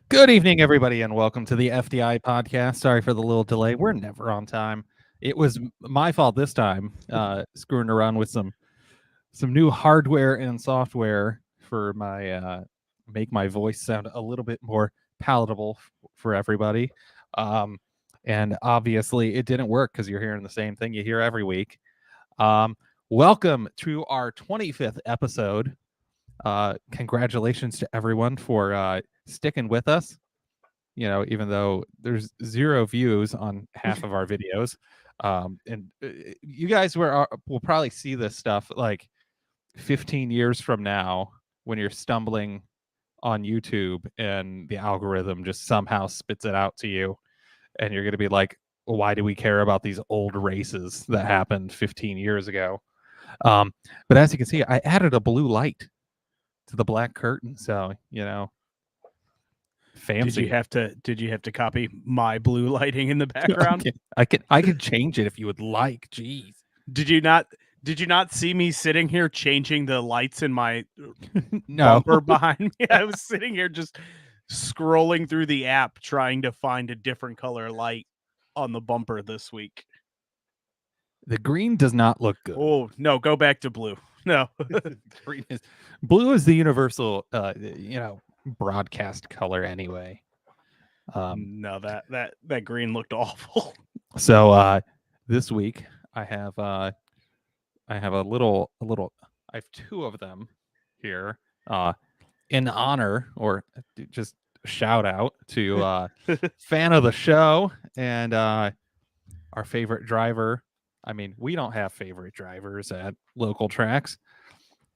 Good evening, everybody, and welcome to the FTI Podcast. Sorry for the little delay. We're never on time. It was my fault this time, screwing around with some new hardware and software for my make my voice sound a little bit more palatable for everybody. And obviously, it didn't work because you're hearing the same thing you hear every week. Welcome to our 25th episode. Congratulations to everyone for sticking with us. You know, even though there's 0 views on half of our videos, and you guys will probably see this stuff like 15 years from now when you're stumbling on YouTube and the algorithm just somehow spits it out to you, and you're going to be like, well, why do we care about these old races that happened 15 years ago? But as you can see, I added a blue light to the black curtain, so fancy. Did you have to copy my blue lighting in the background? I could change it if you would like. Jeez. Did you not see me sitting here changing the lights in my No. bumper behind me? I was sitting here just scrolling through the app trying to find a different color light on the bumper this week. The green does not look good. Oh, no, go back to blue. No. Blue is the universal broadcast color anyway. No, that green looked awful. So this week I have a little I have 2 of them here in honor, or just shout out to fan of the show and our favorite driver. I mean, we don't have favorite drivers at local tracks,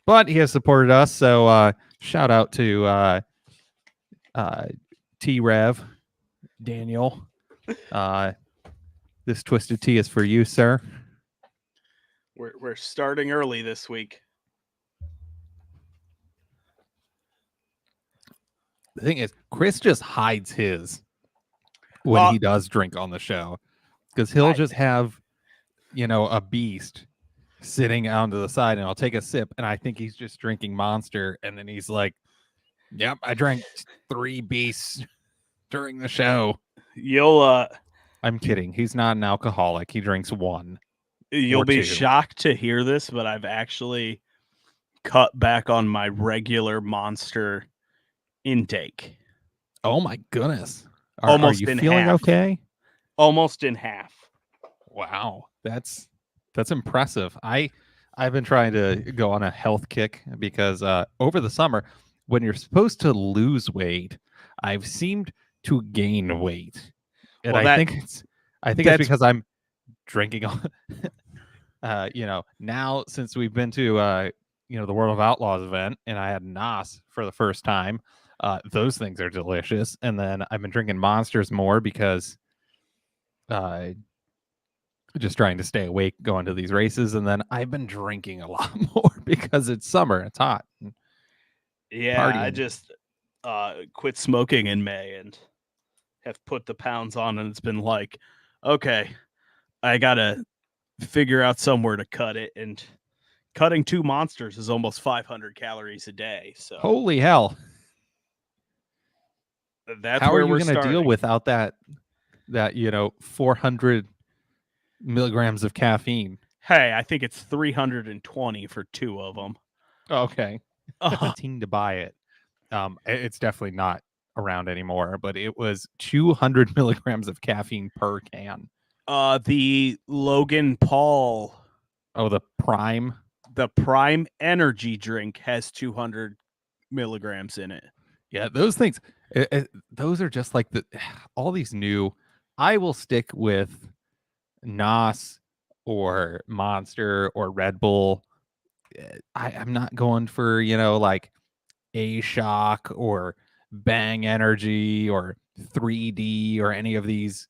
but he has supported us. So shout out to T-Rev, Daniel. This Twisted Tea is for you, sir. We're starting early this week. The thing is, Chris just hides his when he does drink on the show, because he'll just have, a beast sitting out to the side, and I'll take a sip, and I think he's just drinking Monster, and then he's like, "Yep, I drank 3 beasts during the show." I'm kidding. He's not an alcoholic. He drinks 1. You'll be shocked to hear this, but I've actually cut back on my regular Monster intake. Oh my goodness. Are you feeling okay? Almost in half. Wow. That's impressive. I've been trying to go on a health kick because over the summer, when you're supposed to lose weight, I've seemed to gain weight. And I think it's because I'm drinking on now, since we've been to the World of Outlaws event, and I had NOS for the first time. Those things are delicious. And then I've been drinking Monsters more because just trying to stay awake going to these races. And then I've been drinking a lot more because it's summer, it's hot. Yeah, partying. I just quit smoking in May and have put the pounds on, and it's been like, okay, I gotta figure out somewhere to cut it, and cutting 2 Monsters is almost 500 calories a day. So holy hell. That's how where are you going to deal without that 400 milligrams of caffeine? Hey, I think it's 320 for 2 of them. Okay. To buy it. It's definitely not around anymore, but it was 200 milligrams of caffeine per can. The Logan Paul. Oh, the Prime energy drink has 200 milligrams in it. Yeah, those things, those are just like all these new. I will stick with NOS or Monster or Red Bull. I'm not going for, like A-Shock or Bang Energy or 3D or any of these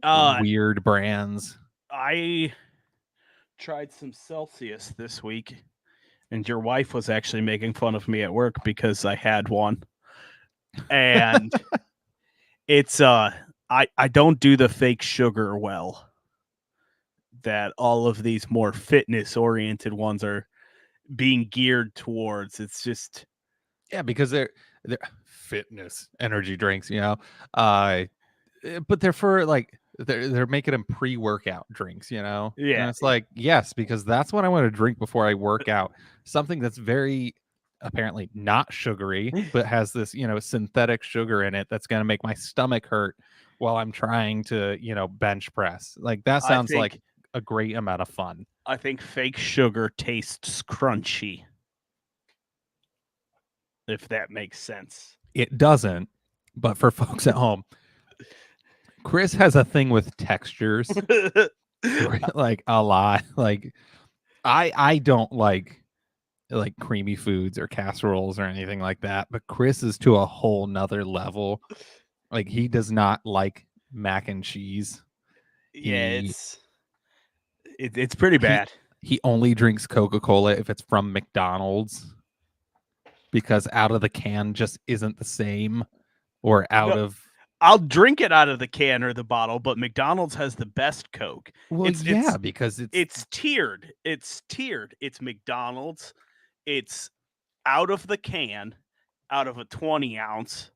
weird brands. I tried some Celsius this week, and your wife was actually making fun of me at work because I had one. And it's I don't do the fake sugar well that all of these more fitness oriented ones are being geared towards. It's just Yeah, because they're fitness energy drinks, but they're for like they're making them pre-workout drinks, and Yeah. it's like yes, because that's what I want to drink before I work out. Something that's very apparently not sugary, but has this synthetic sugar in it that's going to make my stomach hurt while I'm trying to bench press. Like that I sounds like think a great amount of fun. I think fake sugar tastes crunchy. If that makes sense. It doesn't, but for folks at home, Chris has a thing with textures. Like a lot. Like I don't like creamy foods or casseroles or anything like that, but Chris is to a whole nother level. Like he does not like mac and cheese. Yeah, He it's pretty he bad. he only drinks Coca-Cola if it's from McDonald's because out of the can just isn't the same or out No, of I'll drink it out of the can or the bottle, but McDonald's has the best Coke. well, yeah, because It's tiered. It's tiered. It's McDonald's. It's out of the can, out of a 20 ounce,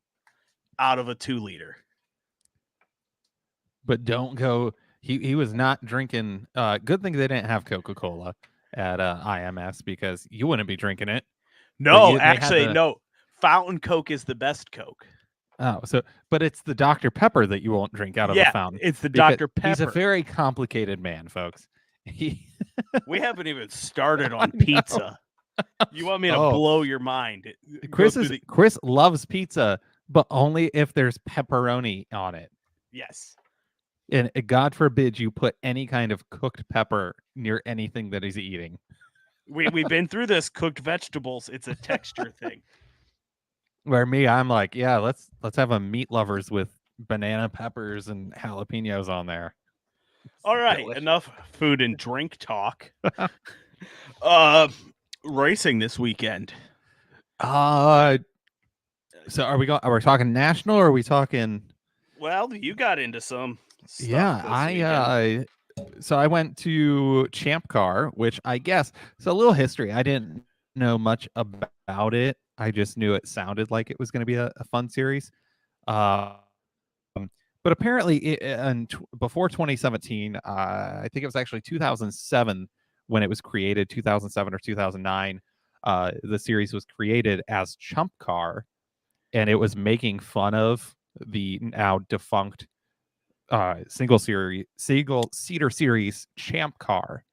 out of a 2 liter. but don't go. He was not drinking. Good thing they didn't have Coca-Cola at IMS because you wouldn't be drinking it. But No, they had actually, the no. Fountain Coke is the best Coke. but it's the Dr. Pepper that you won't drink out of the Yeah, fountain. it's the because Dr. He's a Pepper. very complicated man, folks. He We haven't even started on I know. pizza. You want me to Oh. blow your mind? Chris loves pizza, but only if there's pepperoni on it. Yes. And God forbid you put any kind of cooked pepper near anything that he's eating. We've been through this. Cooked vegetables, it's a texture thing. Where me, I'm like, yeah, let's have a meat lovers with banana peppers and jalapenos on there. All right, delicious. enough food and drink talk. Racing this weekend. So are we talking national or are we talking Well, you got into some stuff. Yeah, so I went to Champ Car, which I guess so a little history. I didn't know much about it. I just knew it sounded like it was going to be a fun series. But apparently, before 2017, I think it was actually 2007 when it was created, 2007 or 2009. The series was created as Chump Car, and it was making fun of the now defunct single seater series Champ Car.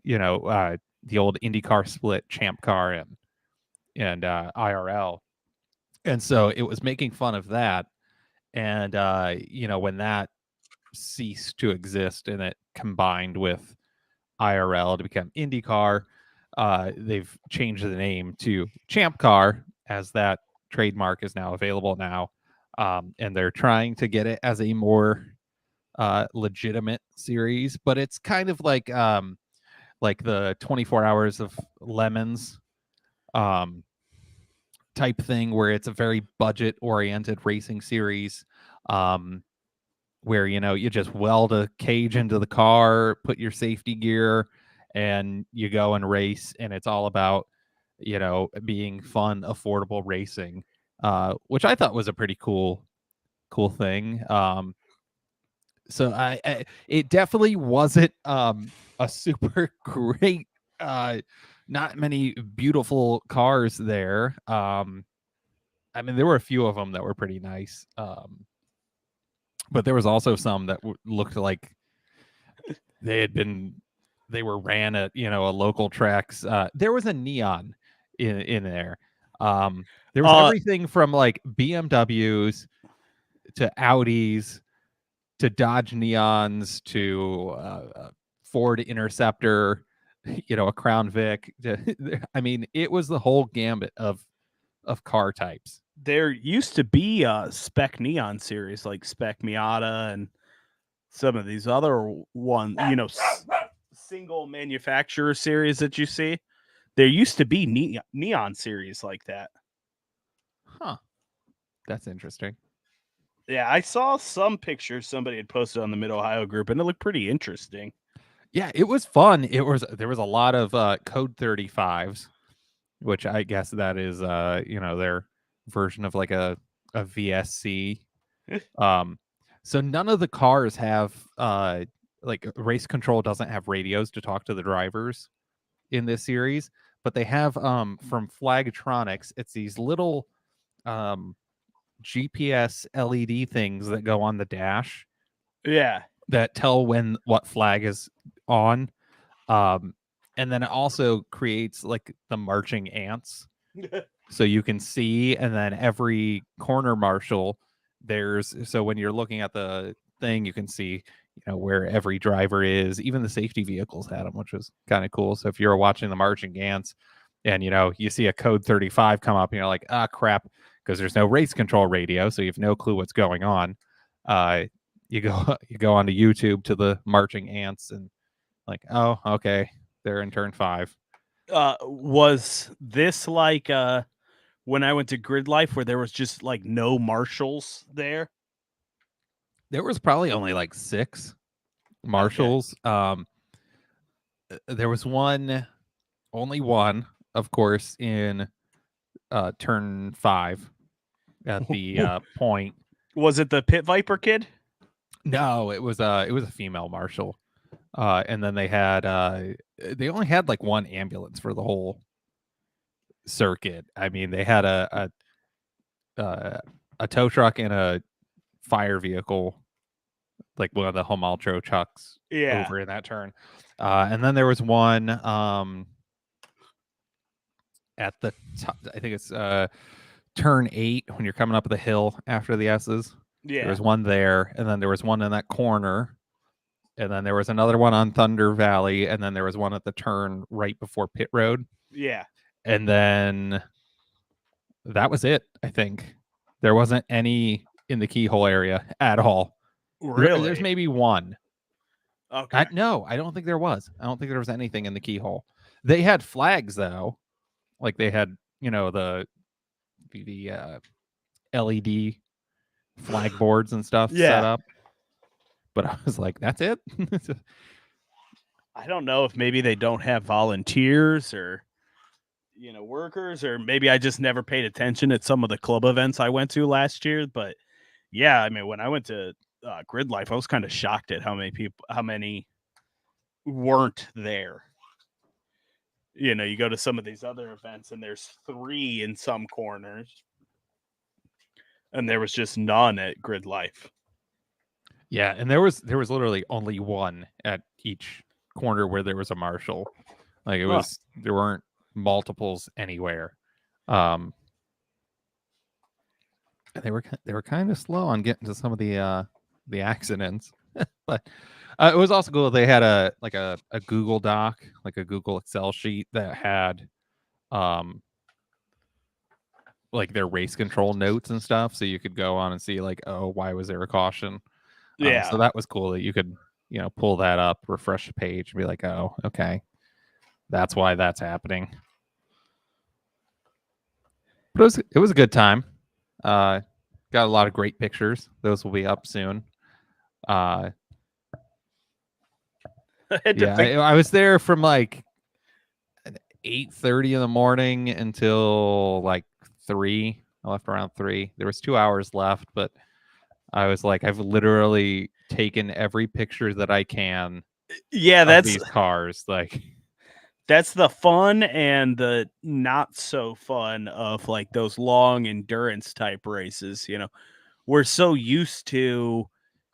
The old IndyCar split Champ Car and IRL, and so it was making fun of that. And when that ceased to exist and it combined with IRL to become IndyCar, they've changed the name to Champ Car as that trademark is now available now, and they're trying to get it as a more legitimate series, but it's kind of like the 24 Hours of Lemons type thing where it's a very budget oriented racing series, where you just weld a cage into the car, put your safety gear, and you go and race, and it's all about being fun, affordable racing, which I thought was a pretty cool thing. So it definitely wasn't a super great, not many beautiful cars there. I mean, there were a few of them that were pretty nice, but there was also some that looked like they were ran at a local tracks. There was a neon in there. There was everything from like BMWs to Audis to Dodge Neons to Ford Interceptor, a Crown Vic. I mean, it was the whole gambit of car types. There used to be a spec neon series like Spec Miata and some of these other single manufacturer series that you see. There used to be neon series like that. Huh. That's interesting. Yeah, I saw some pictures somebody had posted on the Mid Ohio group, and it looked pretty interesting. Yeah, it was fun. There was a lot of Code 35s, which I guess that is their version of like a VSC. So none of the cars have like race control doesn't have radios to talk to the drivers in this series, but they have from Flagtronics, it's these little GPS LED things that go on the dash Yeah. that tell when what flag is on. And then it also creates like the marching ants. So you can see, and then every corner marshal, so when you're looking at the thing, you can see, where every driver is. Even the safety vehicles had them, which was kind of cool. So if you're watching the marching ants and, you see a code 35 come up and you're like, ah, crap, because there's no race control radio. So you have no clue what's going on. You go onto YouTube to the marching ants and like, oh, okay, they're in turn 5. Was this like when I went to Grid Life where there was just like no marshals there? There was probably only like 6 marshals. There was only one, of course, in turn 5 at the point. Was it the Pit Viper kid? No, it was a female marshal. And then they only had like one ambulance for the whole circuit. I mean, they had a tow truck and a fire vehicle, like one of the Homaltro trucks over in that turn. And then there was one at the top, I think it's turn 8 when you're coming up the hill after the S's. Yeah. There was one there, and then there was one in that corner, and then there was another one on Thunder Valley, and then there was one at the turn right before pit road. Yeah. And then that was it, I think. There wasn't any in the keyhole area at all. Really? There's maybe one. Okay. No, I don't think there was. I don't think there was anything in the keyhole. They had flags though. Like they had, the LED flag boards and stuff set up. But I was like, that's it? I don't know if maybe they don't have volunteers or workers, or maybe I just never paid attention at some of the club events I went to last year. But yeah, I mean, when I went to Grid Life, I was kind of shocked at how many weren't there. You go to some of these other events and there's 3 in some corners, and there was just none at Grid Life. Yeah, and there was literally only one at each corner where there was a marshal. Like it was, there weren't multiples anywhere. And they were kind of slow on getting to some of the accidents. But it was also cool. They had a Google Doc, like a Google Excel sheet that had like their race control notes and stuff, so you could go on and see like, oh, why was there a caution? So that was cool that you could pull that up, refresh the page, and be like, oh, okay, that's why that's happening. But it was a good time. Got a lot of great pictures. Those will be up soon. I was there from like 8:30 in the morning until like 3. I left around 3. There was 2 hours left, but I was like, I've literally taken every picture that I can. Yeah, that's these cars. Like, that's the fun and the not so fun of like those long endurance type races. We're so used to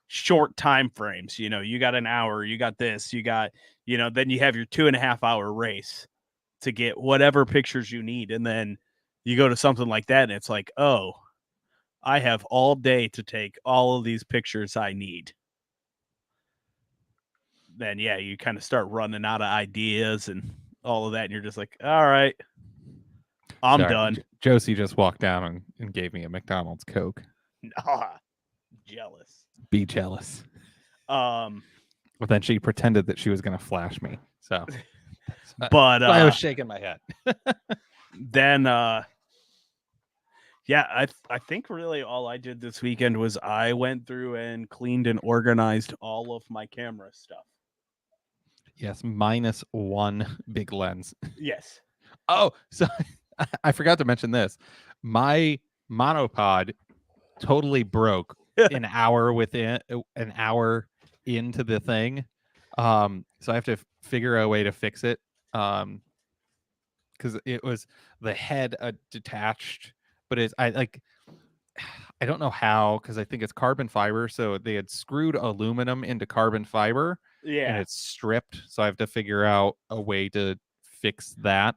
short time frames. You got an hour, you got this, you got, then you have your 2.5 hour race to get whatever pictures you need. And then you go to something like that and it's like, oh, I have all day to take all of these pictures I need. Then, yeah, you kind of start running out of ideas and all of that. And you're just like, all right, I'm done. Josie just walked down and gave me a McDonald's Coke. Jealous. Be jealous. But then she pretended that she was going to flash me. So, but I was shaking my head. Then, yeah, I think really all I did this weekend was I went through and cleaned and organized all of my camera stuff. Yes, minus one big lens. Yes. Oh, so I forgot to mention this. My monopod totally broke an hour into the thing. So I have to figure a way to fix it. Because it was the head detached, but I don't know how, because I think it's carbon fiber. So they had screwed aluminum into carbon fiber and Yeah. it's stripped. So I have to figure out a way to fix that.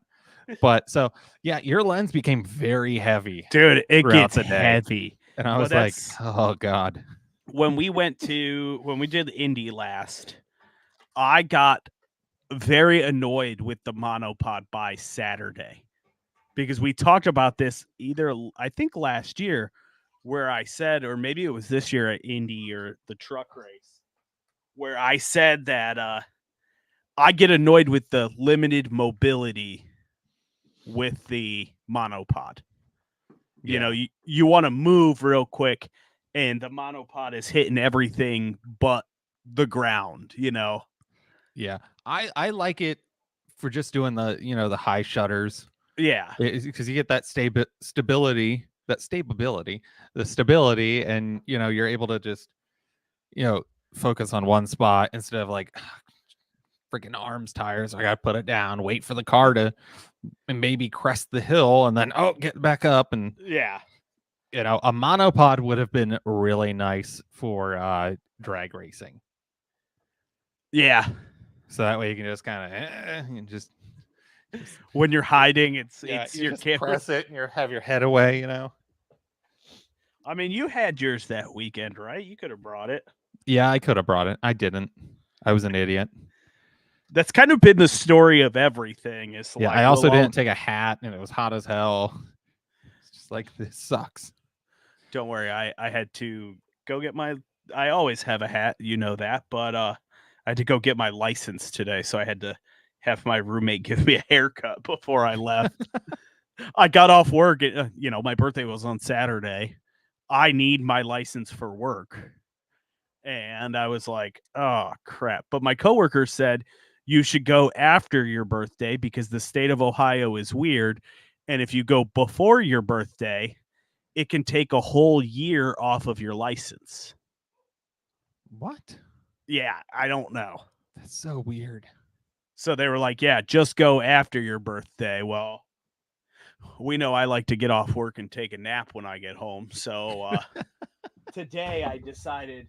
But so yeah, your lens became very heavy Dude, it throughout gets the day. heavy. And I But was like, that's oh God. when we did Indy last, I got very annoyed with the monopod by Saturday because we talked about this I think last year, where I said, or maybe it was this year at Indy or the truck race, where I said that I get annoyed with the limited mobility with the monopod. You know, you want to move real quick, and the monopod is hitting everything but the ground, you know? Yeah. I like it for just doing the high shutters. Yeah. Because you get that stability, the stability, and you're able to just focus on one spot instead of like freaking arms tires. I gotta put it down, wait for the car to and maybe crest the hill, and then get back up. And Yeah. a monopod would have been really nice for drag racing. Yeah. So that way you can just kind of just When you're hiding, it's you your just camera. press it and you have your head away. I mean, you had yours that weekend, right? You could have brought it. Yeah, I could have brought it. I didn't. I was an idiot. That's kind of been the story of everything. It's Yeah, like I also didn't take a hat, and it was hot as hell. It's just like, this sucks. Don't worry, I had to go get my. I always have a hat, you know that, but I had to go get my license today, so I had to have my roommate give me a haircut before I left. I got off work. My birthday was on Saturday. I need my license for work. And I was like, oh, crap. But my coworker said you should go after your birthday because the state of Ohio is weird. And if you go before your birthday, it can take a whole year off of your license. What? Yeah, I don't know. That's so weird. So they were like, yeah, just go after your birthday. Well, we know I like to get off work and take a nap when I get home. So today I decided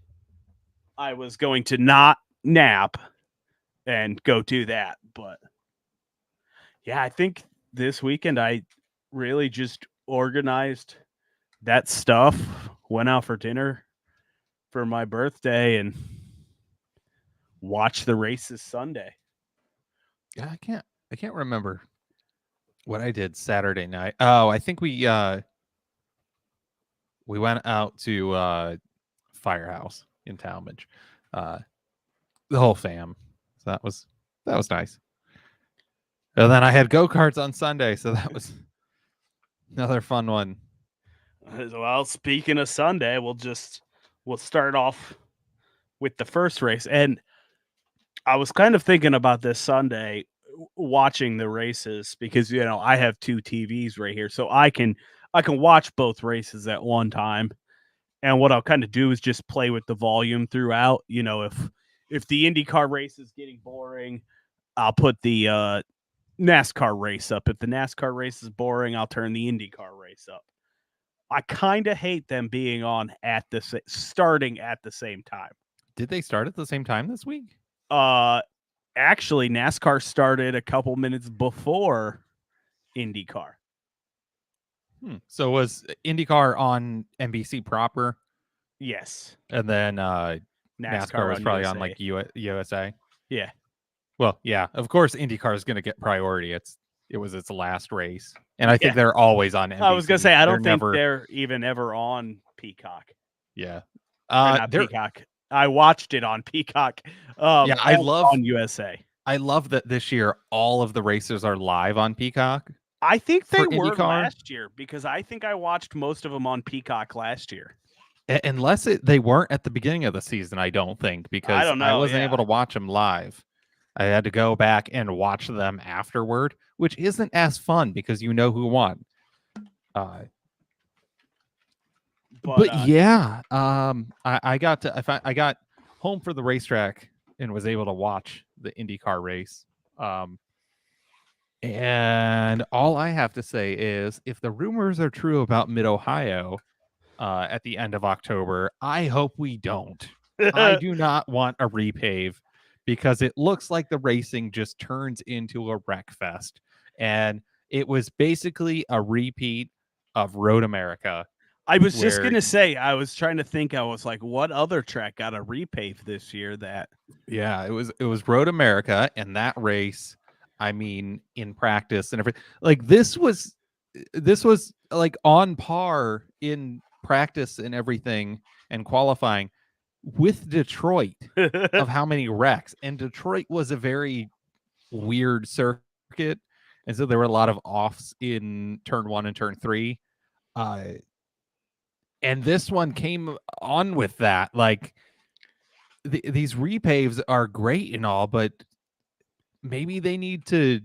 I was going to not nap and go do that. But yeah, I think this weekend I really just organized that stuff, went out for dinner for my birthday, and watched the races Sunday. Yeah, I can't remember what I did Saturday night. Oh, I think we went out to Firehouse in Talmadge. The whole fam. So that was nice. And then I had go-karts on Sunday, so that was another fun one. Well, speaking of Sunday, we'll start off with the first race. And I was kind of thinking about this Sunday watching the races because I have two TVs right here, so I can watch both races at one time. And what I'll kind of do is just play with the volume throughout. If the IndyCar race is getting boring, I'll put the NASCAR race up. If the NASCAR race is boring, I'll turn the IndyCar race up. I kind of hate them being on starting at the same time. Did they start at the same time this week? Actually, NASCAR started a couple minutes before IndyCar. So was IndyCar on NBC proper? Yes. And then NASCAR was probably USA. on like USA. Yeah. Well, yeah, of course IndyCar is going to get priority. It was its last race. And I think they're always on NBC. I was going to say, I don't think they're even ever on Peacock. Yeah. Not Peacock. I watched it on Peacock. Yeah, I love on USA. I love that this year all of the races are live on Peacock. I think they were IndyCar last year because I think I watched most of them on Peacock last year. Unless they weren't at the beginning of the season, I don't think, because I wasn't able to watch them live. I had to go back and watch them afterward, which isn't as fun because you know who won. But yeah, I got to I got home for the racetrack and was able to watch the IndyCar race. And all I have to say is, if the rumors are true about Mid Ohio at the end of October, I hope we don't. I do not want a repave because it looks like the racing just turns into a wreck fest. And it was basically a repeat of Road America. I was just where gonna say, I was trying to think. I was like, what other track got a repave this year? That Yeah, it was Road America, and that race, I mean, in practice and everything, like this was like on par in practice and everything and qualifying with Detroit of how many wrecks. And Detroit was a very weird circuit, and so there were a lot of offs in turn 1 and turn 3. And this one came on with that. Like these repaves are great and all, but maybe they need to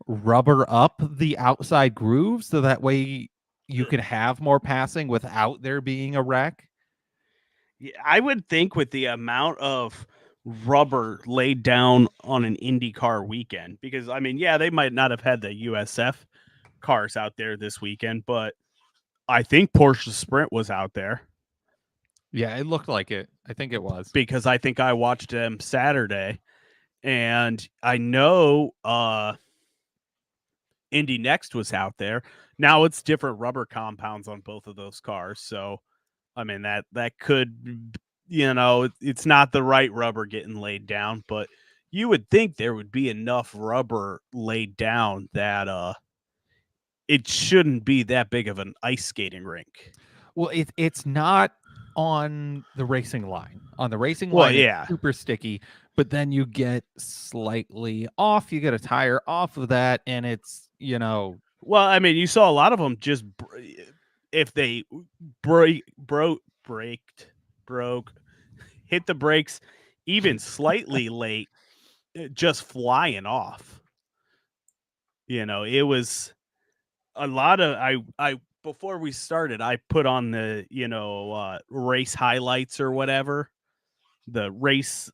rubber up the outside grooves so that way you can have more passing without there being a wreck. I would think with the amount of rubber laid down on an IndyCar weekend, because I mean, yeah, they might not have had the USF cars out there this weekend, but I think Porsche Sprint was out there. Yeah, it looked like it. I think it was. Because I think I watched them Saturday, and I know Indy Next was out there. Now it's different rubber compounds on both of those cars, so I mean that could, it's not the right rubber getting laid down, but you would think there would be enough rubber laid down that it shouldn't be that big of an ice skating rink. Well, it's not on the racing line. On the racing Well, line, yeah. it's super sticky, but then you get slightly off. You get a tire off of that, and it's, Well, I mean, you saw a lot of them just if they broke, hit the brakes even slightly late, just flying off. It was a lot of I before we started, I put on the race highlights or whatever, the race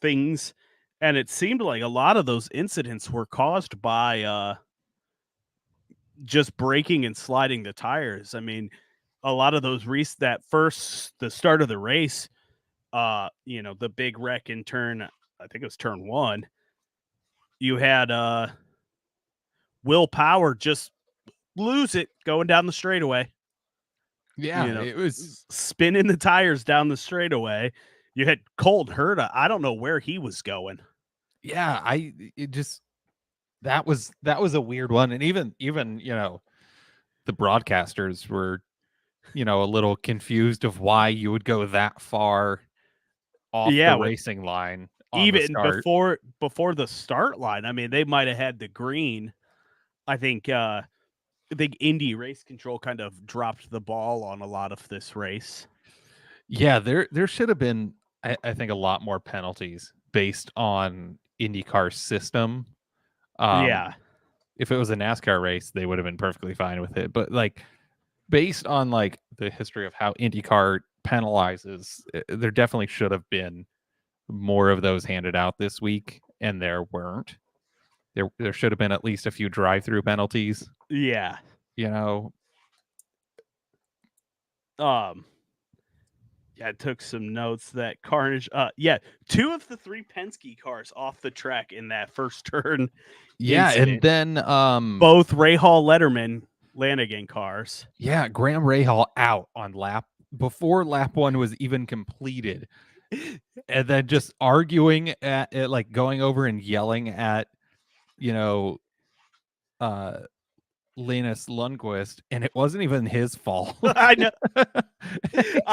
things, and it seemed like a lot of those incidents were caused by just braking and sliding the tires. I mean, a lot of those the start of the race, the big wreck in turn, I think it was turn 1. You had Will Power just lose it going down the straightaway. Yeah, it was spinning the tires down the straightaway. You had Colt Herta. I don't know where he was going. Yeah, that was a weird one. And even the broadcasters were a little confused of why you would go that far off the racing line on even the start. before the start line. I mean, they might have had the green. I think Indy Race Control kind of dropped the ball on a lot of this race. Yeah, there should have been, I think, a lot more penalties based on IndyCar's system. Yeah. If it was a NASCAR race, they would have been perfectly fine with it. But like based on like the history of how IndyCar penalizes, there definitely should have been more of those handed out this week, and there weren't. There should have been at least a few drive-through penalties. Yeah. I took some notes that Carnage. 2 of the 3 Penske cars off the track in that first turn. Yeah, incident. And then both Rahal Letterman Lanigan cars. Yeah, Graham Rahal out on before lap 1 was even completed, and then just arguing at it, like going over and yelling at Linus Lundqvist, and it wasn't even his fault. I know.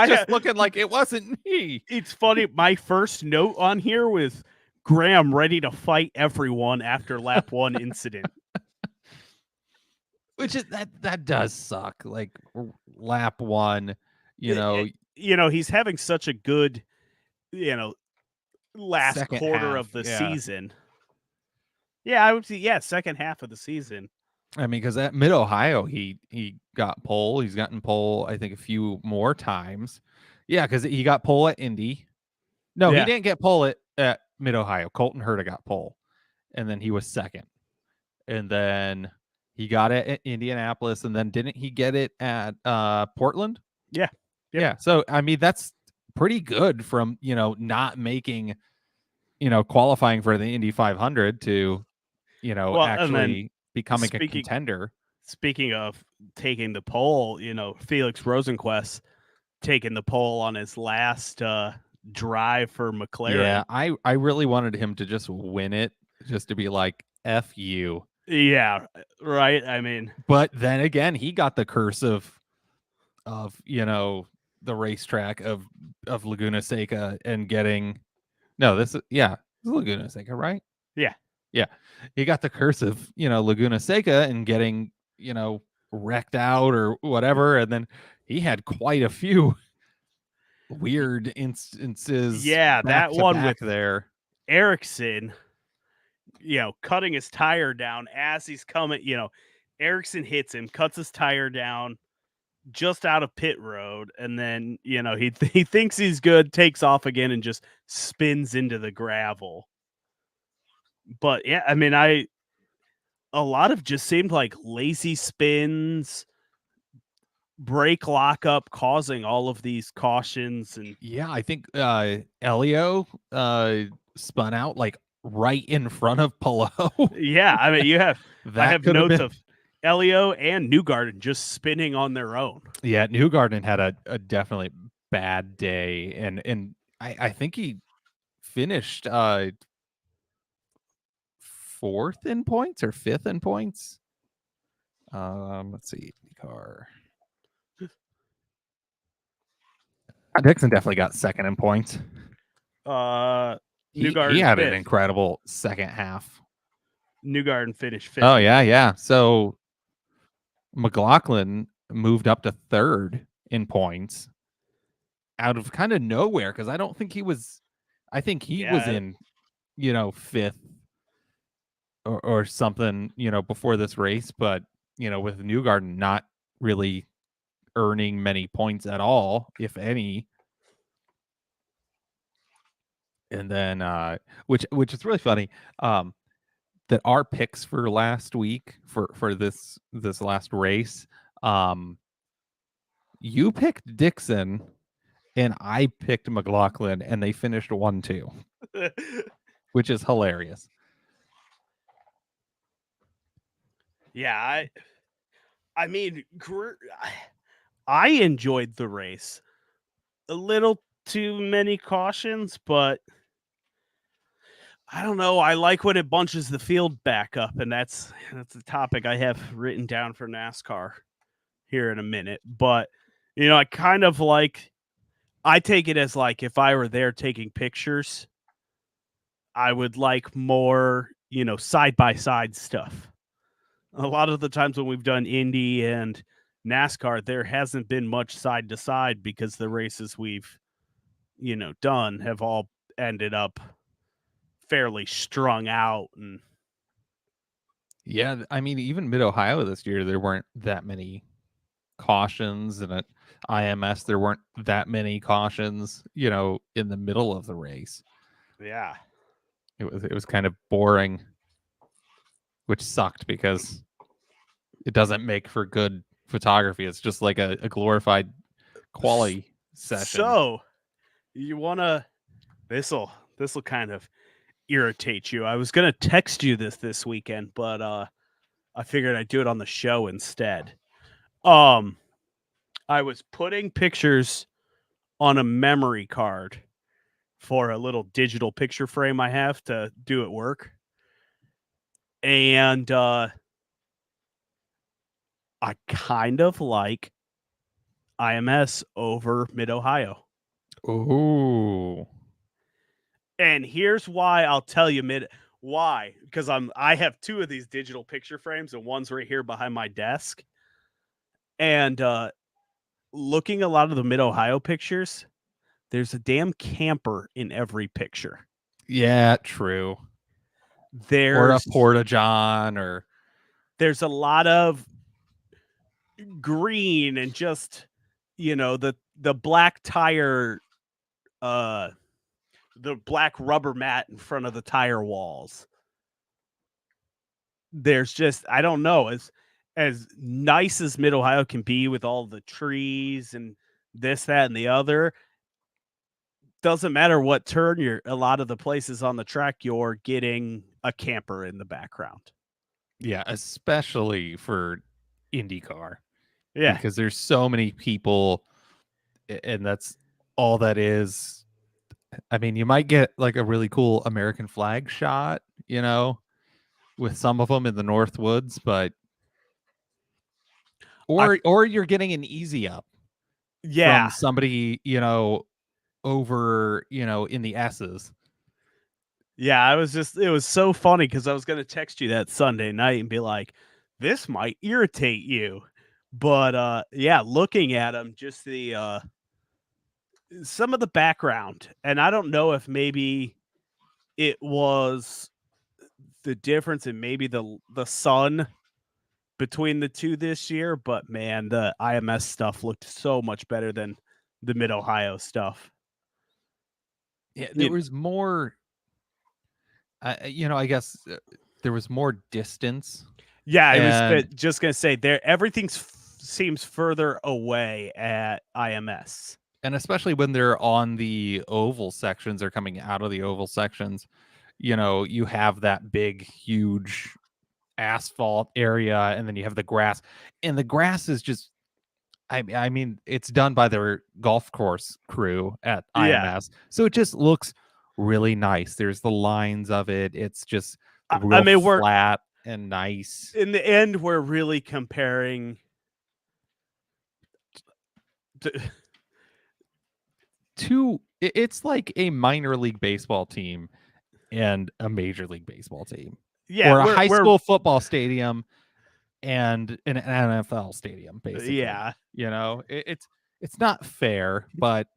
Just looking like it wasn't me. It's funny. My first note on here was Graham ready to fight everyone after lap 1 incident. Which is that does suck. Like lap 1, he's having such a good, last second quarter half, of the yeah. season. Yeah, I would say second half of the season. I mean, because at Mid Ohio, he got pole. He's gotten pole, I think, a few more times. Yeah, because he got pole at Indy. No, he Yeah. didn't get pole at Mid Ohio. Colton Herta got pole, and then he was second. And then he got it at Indianapolis, and then didn't he get it at Portland? Yeah. Yep. Yeah. So I mean, that's pretty good from not making qualifying for the Indy 500 to Well, and then actually becoming a contender. Speaking of taking the pole, Felix Rosenquist taking the pole on his last drive for McLaren. Yeah, I really wanted him to just win it, just to be like, F you. Yeah, right. I mean, But then again, he got the curse of the racetrack of Laguna Seca and getting this is Laguna Seca, right? yeah. Yeah. He got the curse of, Laguna Seca and getting, wrecked out or whatever. And then he had quite a few weird instances. Yeah, that one with there. Ericsson, cutting his tire down as he's coming, Ericsson hits him, cuts his tire down just out of pit road, and then, he thinks he's good, takes off again, and just spins into the gravel. But yeah, I mean, a lot of just seemed like lazy spins, brake lockup, causing all of these cautions. And yeah, I think Elio spun out like right in front of Polo. Yeah, I mean, I have notes been... of Elio and Newgarden just spinning on their own. Yeah, Newgarden had a definitely bad day, and I think he finished fourth in points or fifth in points. Let's see, car. Dixon definitely got second in points. He had fifth. An incredible second half. Newgarden finished fifth. Oh yeah. So McLaughlin moved up to third in points out of kind of nowhere, because I don't think he was. I think he was in, fifth or something, before this race. But with Newgarden not really earning many points at all, if any. And then which is really funny, that our picks for last week for this last race, you picked Dixon and I picked McLaughlin, and they finished 1-2, which is hilarious. Yeah, I mean, I enjoyed the race. A little too many cautions, but I don't know. I like when it bunches the field back up, and that's the topic I have written down for NASCAR here in a minute. But I kind of I take it as like, if I were there taking pictures, I would like more, side by side stuff. A lot of the times when we've done Indy and NASCAR, there hasn't been much side to side, because the races we've done have all ended up fairly strung out. And yeah, I mean, even Mid Ohio this year, there weren't that many cautions, and at IMS there weren't that many cautions, in the middle of the race. Yeah, it was kind of boring, which sucked because it doesn't make for good photography. It's just like a glorified quality session. So you want to, this'll kind of irritate you. I was going to text you this weekend, but I figured I'd do it on the show instead. I was putting pictures on a memory card for a little digital picture frame I have to do at work. And I kind of like IMS over Mid Ohio. Ooh. And here's why. I'll tell you why. Because I have two of these digital picture frames, and one's right here behind my desk. And looking a lot of the Mid Ohio pictures, there's a damn camper in every picture. Yeah, true. Or a There's porta john, or there's a lot of green and just the black tire, uh the black rubber mat in front of the tire walls. There's just, I don't know, as nice as Mid Ohio can be with all the trees and this, that, and the other, doesn't matter what turn you're, a lot of the places on the track, you're getting a camper in the background. yeah, especially for IndyCar, Yeah. because there's so many people, and that's all that is. I mean, you might get like a really cool American flag shot, with some of them in the North Woods, but I or you're getting an easy up from Yeah. somebody, over, in the S's. Yeah, I was just, it was so funny because I was going to text you that Sunday night and be like, this might irritate you. But yeah, looking at them, just the some of the background, and I don't know if maybe it was the difference in maybe the sun between the two this year, but man, the IMS stuff looked so much better than the Mid Ohio stuff. Yeah, there You, was more. I guess there was more distance, yeah, I was and just gonna say there everything seems further away at IMS. especially when they're on the oval sections or coming out of the oval sections, you have that big, huge asphalt area, and then you have the grass, and the grass is just. I mean, it's done by their golf course crew at Yeah, IMS, so it just looks really nice. There's the lines of it. It's just I real mean we're flat and nice. in the end we're really comparing to, It's like a minor league baseball team and a major league baseball team, yeah, or a high we're school football stadium and an NFL stadium, basically. yeah. It's not fair, but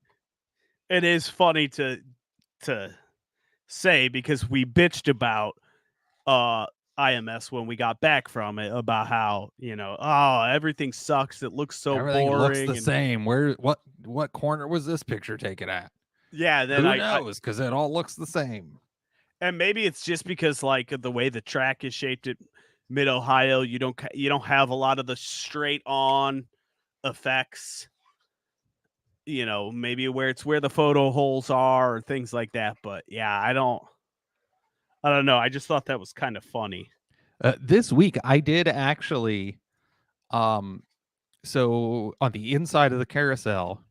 It is funny to say because we bitched about uh IMS when we got back from it about how, oh, everything sucks. It looks so everything looks the boring. And same. What corner was this picture taken at? yeah, then Who I knows? Because it all looks the same. and maybe it's just because like the way the track is shaped at Mid Ohio, you don't have a lot of the straight on effects. Maybe where it's where the photo holes are or things like that. But yeah, I don't know. I just thought that was kind of funny. This week, I did actually. Um, so on the inside of the carousel,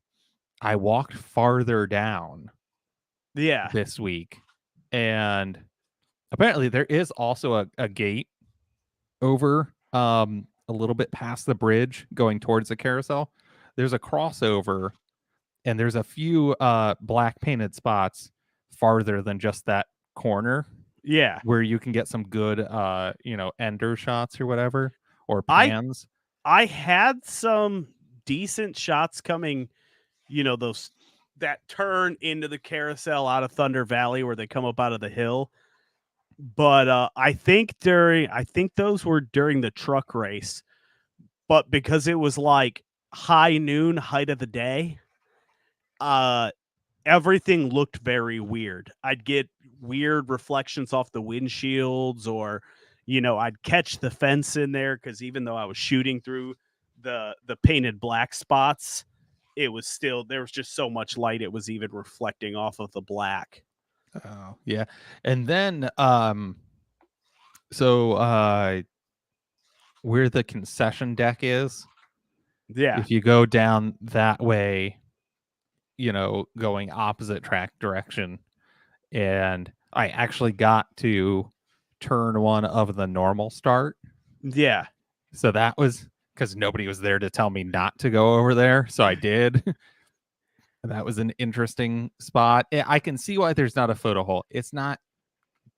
I walked farther down Yeah. this week, and apparently there is also a gate over a little bit past the bridge going towards the carousel. There's a crossover, and there's a few black painted spots farther than just that corner Yeah. where you can get some good ender shots or whatever, or I pans. I had some decent shots coming, those that turn into the carousel out of Thunder Valley where they come up out of the hill. But I think those were during the truck race. But because it was like high noon, height of the day, uh everything looked very weird. I'd get weird reflections off the windshields, or I'd catch the fence in there because even though I was shooting through the painted black spots, it was still, there was just so much light it was even reflecting off of the black. Oh, yeah. And then so where the concession deck is, Yeah. if you go down that way, going opposite track direction, and I actually got to turn one of the normal start. Yeah. So that was because nobody was there to tell me not to go over there. So I did. That was an interesting spot. I can see why there's not a photo hole. It's not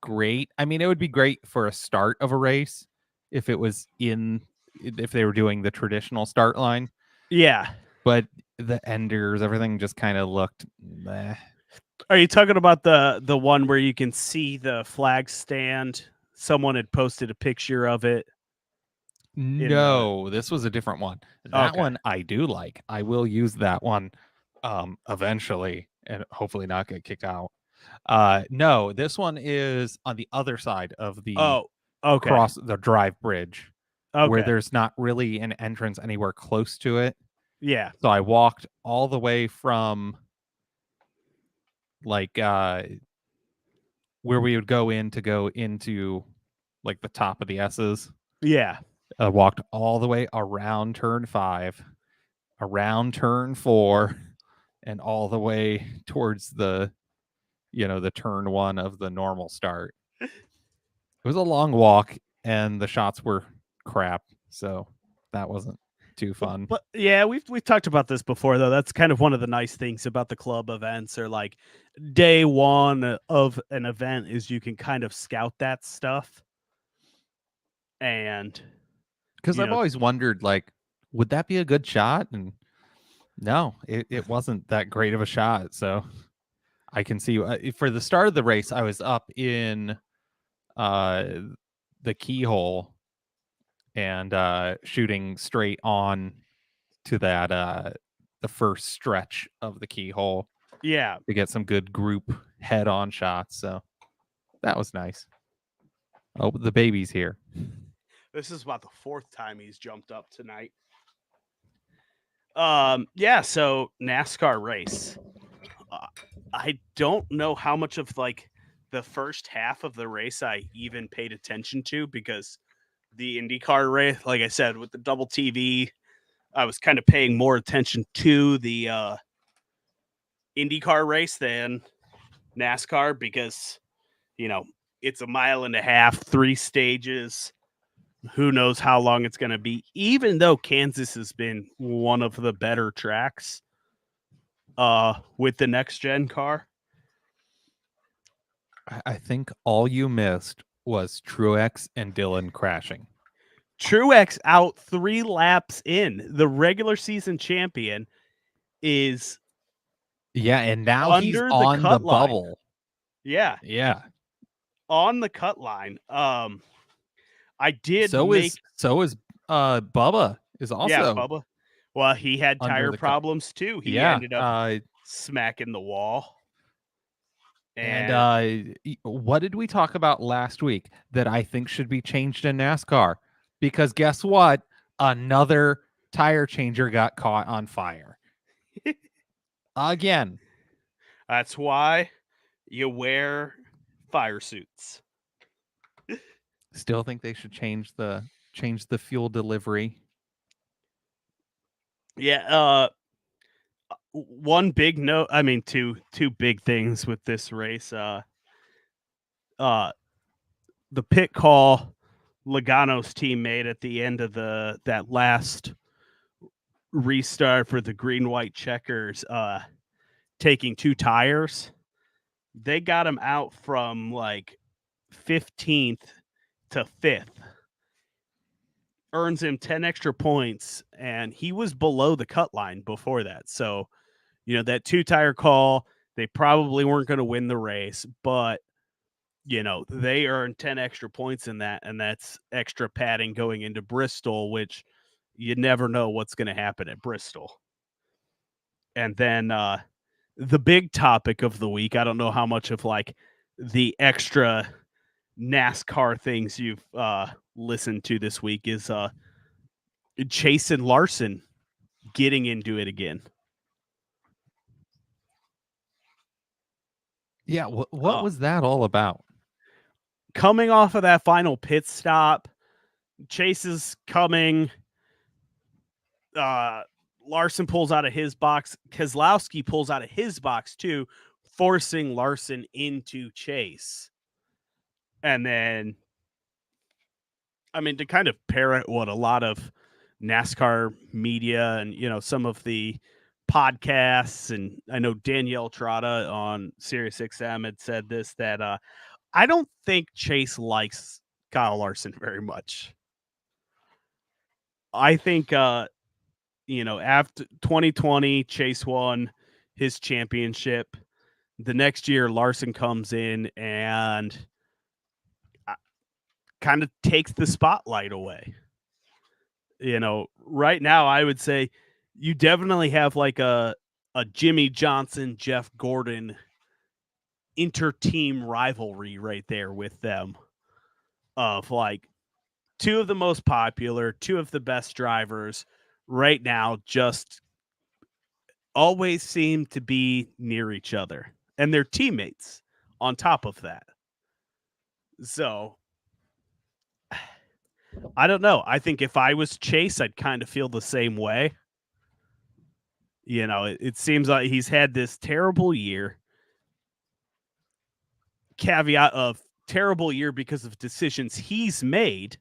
great. I mean, it would be great for a start of a race if it was if they were doing the traditional start line, Yeah. but the enders, everything just kind of looked meh. Are you talking about the one where you can see the flag stand? Someone had posted a picture of it in the. No, this was a different one. That Okay. one I do like. I will use that one eventually and hopefully not get kicked out. No, this one is on the other side of the Oh, okay. cross the drive bridge where Okay. there's not really an entrance anywhere close to it. Yeah. So I walked all the way from like where we would go into like the top of the S's. Yeah. Walked all the way around turn 5, around turn 4, and all the way towards the turn 1 of the normal start. It was a long walk and the shots were crap, so that wasn't too fun. But yeah, we've talked about this before though. That's kind of one of the nice things about the club events or like day one of an event is you can kind of scout that stuff. And Because you I've know, always wondered, like, would that be a good shot? And no, it wasn't that great of a shot. So I can see for the start of the race, I was up in uh, the keyhole and shooting straight on to that the first stretch of the keyhole yeah, to get some good group head-on shots. So that was nice. Oh, the baby's here. this is about the fourth time he's jumped up tonight. Yeah, so NASCAR race. Uh, I don't know how much of like the first half of the race I even paid attention to because the IndyCar race, like I said, with the double TV, I was kind of paying more attention to the IndyCar race than NASCAR because, you know, it's a mile and a half, 3 stages. Who knows how long it's going to be, even though Kansas has been one of the better tracks with the next gen car. I think all you missed was Truex and Dylan crashing. Truex out 3 laps in. The regular season champion is Yeah, and now he's under the on the cut line. bubble. Yeah, Yeah. on the cut line. I did So make is Bubba is yeah, also Bubba. Well, he had under tire the cut. problems too. He Yeah. ended up smacking the wall. And And what did we talk about last week that I think should be changed in NASCAR? Because guess what? Another tire changer got caught on fire. Again. that's why you wear fire suits. Still think they should change the fuel delivery. Yeah, one big note, I mean two big things with this race. The pit call Logano's team made at the end of that last restart for the green white checkers, taking 2 tires. They got him out from like 15th to 5th. Earns him 10 extra points, and he was below the cut line before that. So, that 2 tire call, they probably weren't going to win the race, but they earned 10 extra points in that, and that's extra padding going into Bristol, which you never know what's going to happen at Bristol. And then the big topic of the week, I don't know how much of like the extra NASCAR things you've listened to this week is Chase and Larson getting into it again. Yeah, what was that all about? Coming off of that final pit stop, Chase is coming. Larson pulls out of his box. Keselowski pulls out of his box too, forcing Larson into Chase. And then, I mean, to kind of parrot what a lot of NASCAR media and, some of the podcasts, and I know Danielle Trotta on SiriusXM had said this, that I don't think Chase likes Kyle Larson very much. I think, after 2020, Chase won his championship. The next year, Larson comes in and kind of takes the spotlight away. Right now, I would say you definitely have like a Jimmy Johnson, Jeff Gordon inter-team rivalry right there with them, of like two of the most popular, two of the best drivers right now, just always seem to be near each other, and they're teammates on top of that. So I don't know. I think if I was Chase, I'd kind of feel the same way. It seems like he's had this terrible year. Caveat of terrible year because of decisions he's made,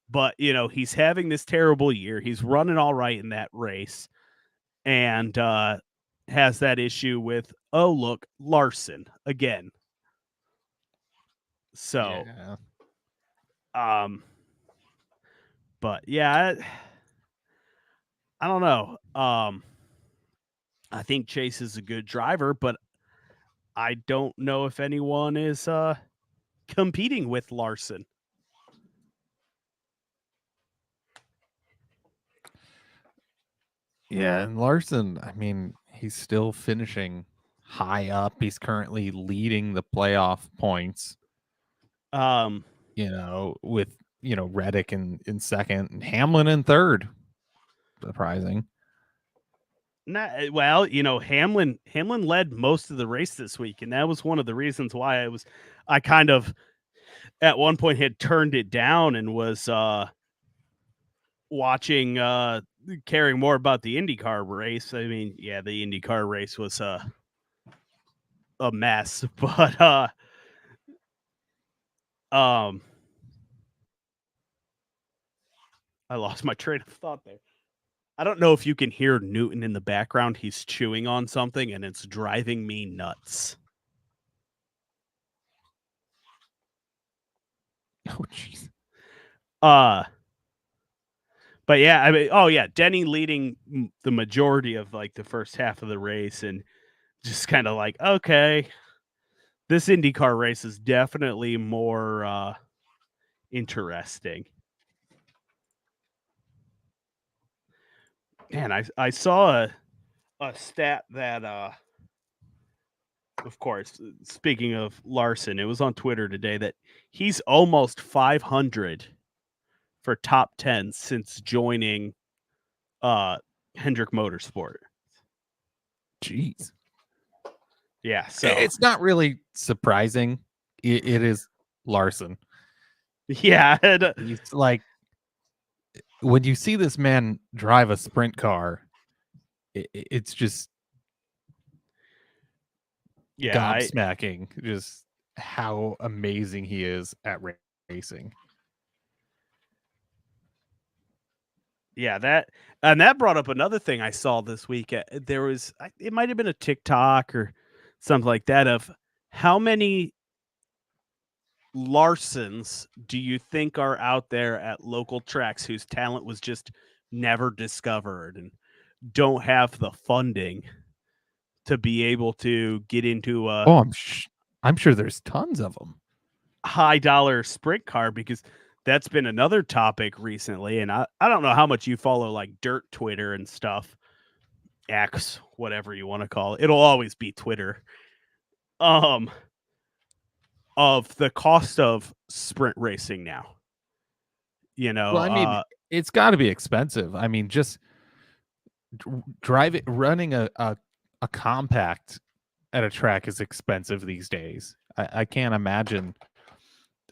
but he's having this terrible year. He's running all right in that race, and has that issue with, oh look, Larson again. So, but yeah, I don't know. I think Chase is a good driver, but I don't know if anyone is competing with Larson. Yeah, and Larson, I mean, he's still finishing high up. He's currently leading the playoff points. With Reddick in second and Hamlin in third. Surprising. Well, Hamlin led most of the race this week, and that was one of the reasons why I kind of at one point had turned it down and was watching, caring more about the IndyCar race. I mean, yeah, the IndyCar race was a mess, but I lost my train of thought there. I don't know if you can hear Newton in the background. He's chewing on something, and it's driving me nuts. Oh, jeez. But yeah, I mean, oh yeah, Denny leading the majority of like the first half of the race, and just kind of like, okay, this IndyCar race is definitely more interesting. Man, I saw a stat that of course, speaking of Larson, it was on Twitter today that he's almost 500 for top 10 since joining Hendrick Motorsport. Jeez. Yeah, so it's not really surprising. It is Larson. Yeah, he's like, when you see this man drive a sprint car, it's just gobsmacking, just how amazing he is at racing. Yeah, that brought up another thing I saw this week. There was, it might have been a TikTok or something like that, of how many Larsons do you think are out there at local tracks whose talent was just never discovered and don't have the funding to be able to get into a I'm sure there's tons of them. High dollar sprint car, because that's been another topic recently. And I don't know how much you follow like dirt Twitter and stuff, X, whatever you want to call it. It'll always be Twitter. Of the cost of sprint racing now. Well, I mean, it's got to be expensive. I mean, just running a compact at a track is expensive these days. I can't imagine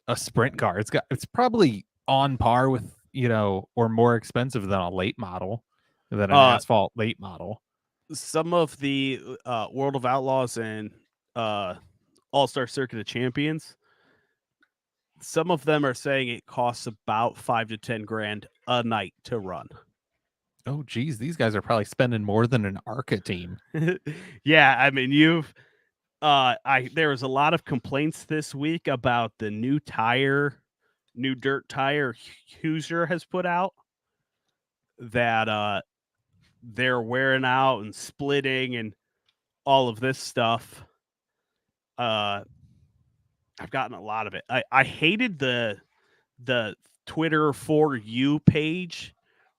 a sprint car. It's probably on par with, or more expensive than a late model, than an asphalt late model. Some of the World of Outlaws and All-Star Circuit of Champions, some of them are saying it costs about $5 to $10,000 a night to run. Oh, geez, these guys are probably spending more than an ARCA team. Yeah, I mean, there was a lot of complaints this week about the new dirt tire Hoosier has put out, that they're wearing out and splitting and all of this stuff. I've gotten a lot of it. I hated the Twitter for you page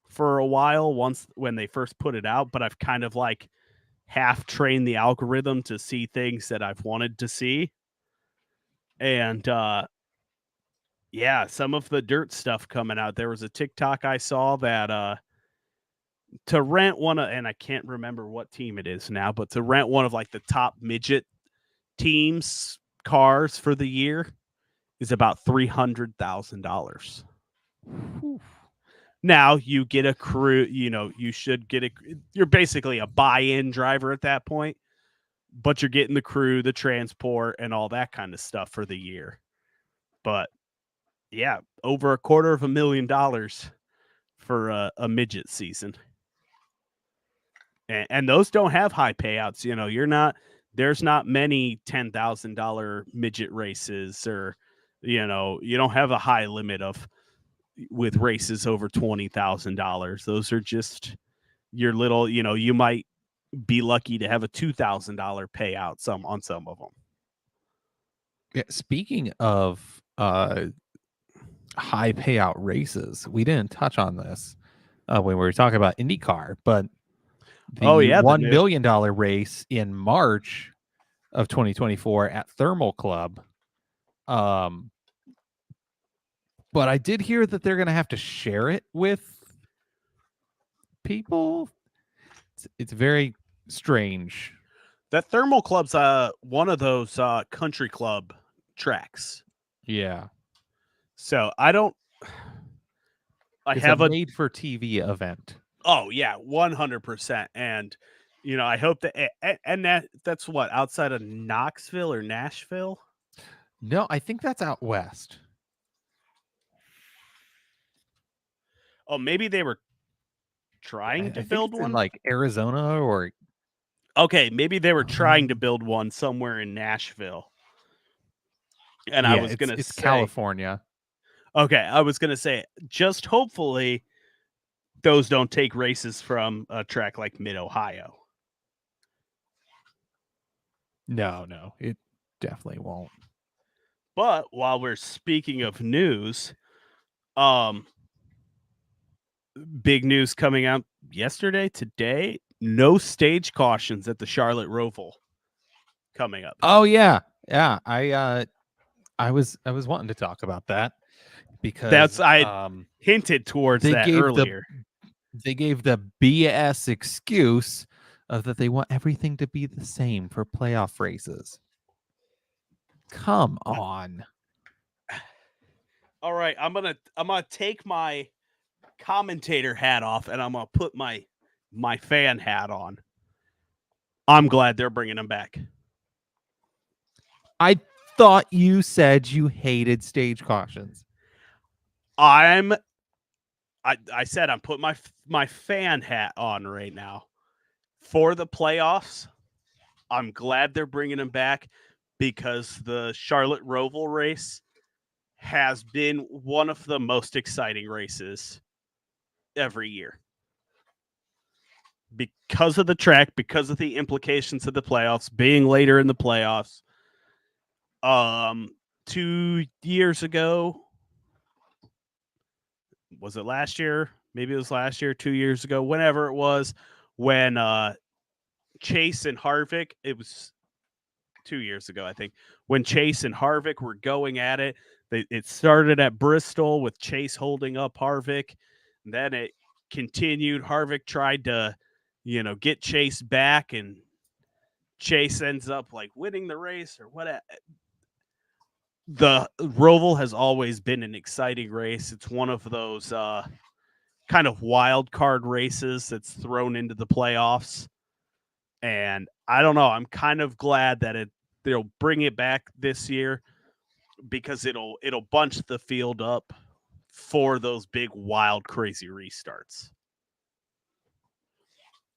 for a while once when they first put it out, but I've kind of like half trained the algorithm to see things that I've wanted to see. And yeah, some of the dirt stuff coming out. There was a TikTok I saw that to rent one of, and I can't remember what team it is now, but to rent one of like the top midget teams cars for the year is about $300,000. Now you get a crew, you should get you're basically a buy-in driver at that point, but you're getting the crew, the transport, and all that kind of stuff for the year. But yeah, over $250,000 for a midget season. And those don't have high payouts. There's not many $10,000 midget races, or, you don't have a high limit with races over $20,000. Those are just your little, you might be lucky to have a $2,000 payout on some of them. Yeah, speaking of high payout races, we didn't touch on this when we were talking about IndyCar, but the $1 million race in March of 2024 at Thermal Club. But I did hear that they're going to have to share it with people. It's very strange. That Thermal Club's one of those country club tracks. Yeah. So I have a made for TV event. Oh yeah, 100%. And I hope that that's what, outside of Knoxville or Nashville? No, I think that's out west. Oh, maybe they were trying to build one in like Arizona or. Okay, maybe they were trying to build one somewhere in Nashville. And I was going to say it's California. Okay, I was going to say, just hopefully those don't take races from a track like Mid-Ohio. No, it definitely won't. But while we're speaking of news, big news coming out today, no stage cautions at the Charlotte Roval coming up. Oh yeah. Yeah, I was wanting to talk about that because I hinted towards that earlier. They gave the BS excuse of that they want everything to be the same for playoff races. Come on. All right, I'm gonna take my commentator hat off and I'm gonna put my fan hat on. I'm glad they're bringing them back. I thought you said you hated stage cautions. I said I'm putting my fan hat on right now for the playoffs. I'm glad they're bringing them back because the Charlotte Roval race has been one of the most exciting races every year. Because of the track, because of the implications of the playoffs, being later in the playoffs. 2 years ago, was it last year? Maybe it was last year, 2 years ago, whenever it was, when Chase and Harvick, it was 2 years ago, I think, when Chase and Harvick were going at it. It started at Bristol with Chase holding up Harvick. And then it continued. Harvick tried to, get Chase back, and Chase ends up like winning the race or whatever. The Roval has always been an exciting race. It's one of those kind of wild card races that's thrown into the playoffs. And I don't know. I'm kind of glad that they'll bring it back this year because it'll bunch the field up for those big, wild, crazy restarts.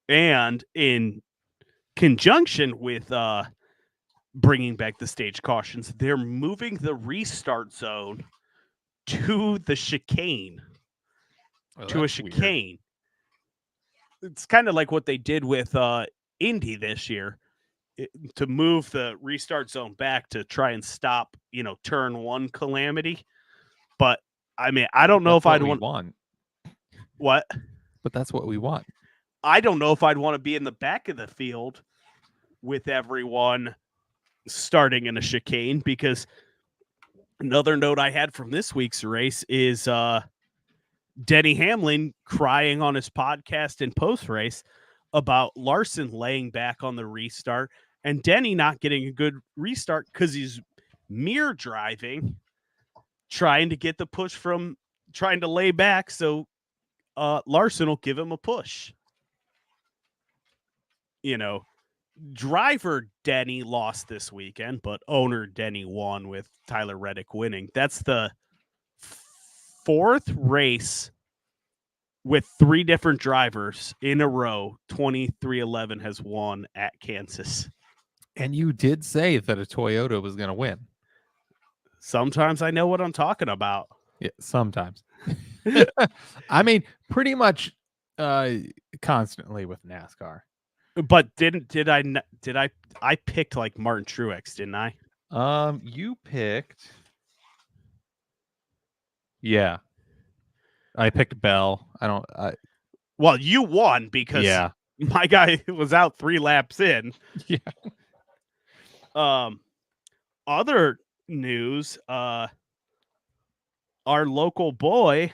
And in conjunction with bringing back the stage cautions, they're moving the restart zone to the chicane. To a chicane. Weird. It's kind of like what they did with Indy this year. to move the restart zone back to try and stop, turn one calamity. But I mean, I don't know if I'd want what, but that's what we want. I don't know if I'd want to be in the back of the field with everyone starting in a chicane, because another note I had from this week's race is Denny Hamlin crying on his podcast in post-race about Larson laying back on the restart and Denny not getting a good restart because he's mirror driving, trying to get the push from trying to lay back so Larson will give him a push. Driver Denny lost this weekend, but owner Denny won with Tyler Reddick winning. That's the fourth race with three different drivers in a row. 2311 has won at Kansas. And you did say that a Toyota was going to win. Sometimes I know what I'm talking about. Yeah, sometimes. I mean, pretty much constantly with NASCAR. But I picked like Martin Truex, didn't I? You picked. Yeah. I picked Bell. Well, you won because my guy was out 3 laps in. Yeah. Other news, our local boy,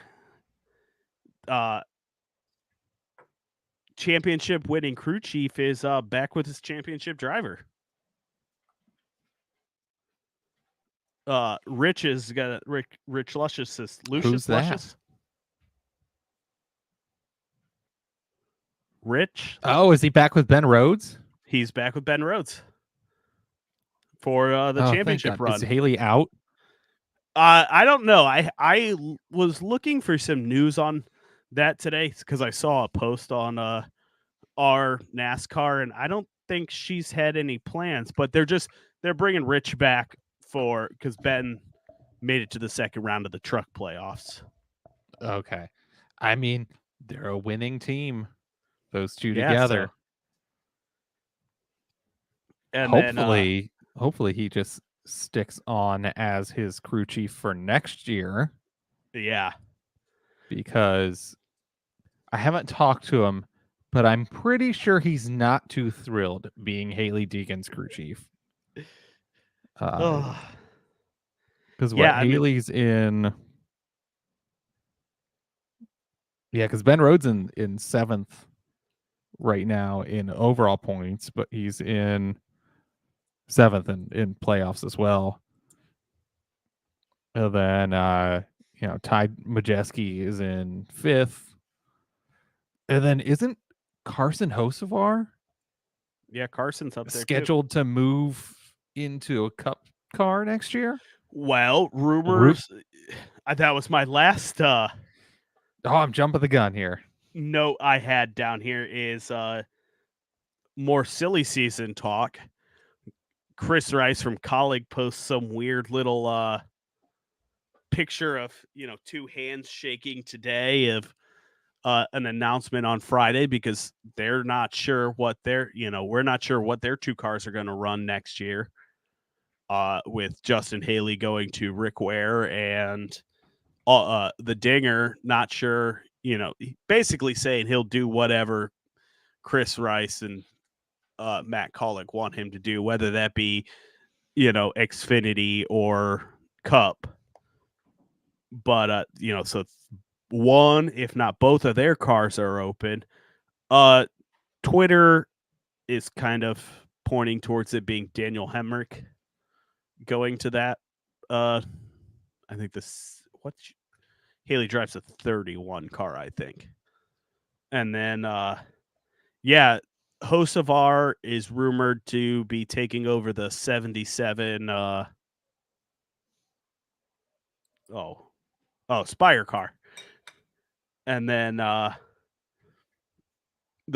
championship winning crew chief is back with his championship driver. Rich is got Rich Luscious. Who's that? Luscious. Rich. Oh, is he back with Ben Rhodes? He's back with Ben Rhodes for the championship run. Is Haley out? I don't know. I was looking for some news on that today because I saw a post on our NASCAR, and I don't think she's had any plans, but they're bringing Rich back because Ben made it to the second round of the truck playoffs. Okay. I mean, they're a winning team, those two together. So. And hopefully he just sticks on as his crew chief for next year. Yeah. Because I haven't talked to him, but I'm pretty sure he's not too thrilled being Haley Deegan's crew chief. Because Haley's in. Yeah, because Ben Rhodes in 7th right now in overall points, but he's in 7th in playoffs as well. And then Ty Majeski is in 5th. And then isn't Carson Hocevar? Yeah, Carson's up there scheduled to move into a cup car next year. Well, rumors. That was my last. I'm jumping the gun here. Note I had down here is more silly season talk. Chris Rice from Colleague posts some weird little picture of 2 hands shaking today of an announcement on Friday because they're not sure what we're not sure what their 2 cars are going to run next year. With Justin Haley going to Rick Ware and the Dinger, not sure, basically saying he'll do whatever Chris Rice and Matt Collick want him to do, whether that be, Xfinity or Cup. But, so one, if not both of their cars are open. Twitter is kind of pointing towards it being Daniel Hemrick going to that. I think Haley drives a 31 car, I think. And then, Hocevar is rumored to be taking over the 77 Spire car. And then the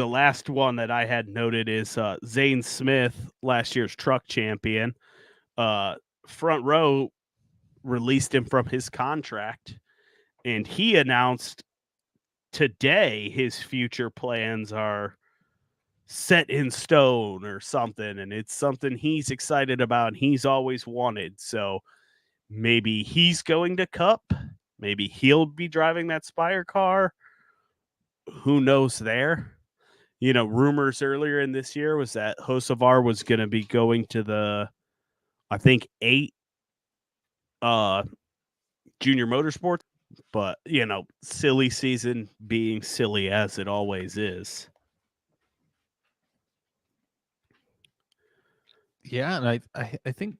last one that I had noted is Zane Smith, last year's truck champion. Front Row released him from his contract, and he announced today his future plans are set in stone or something, and it's something he's excited about and he's always wanted. So maybe he's going to Cup. Maybe he'll be driving that Spire car. Who knows there? Rumors earlier in this year was that Hocevar was going to be going to the, I think, 8 junior motorsports, but silly season being silly as it always is. Yeah, and I think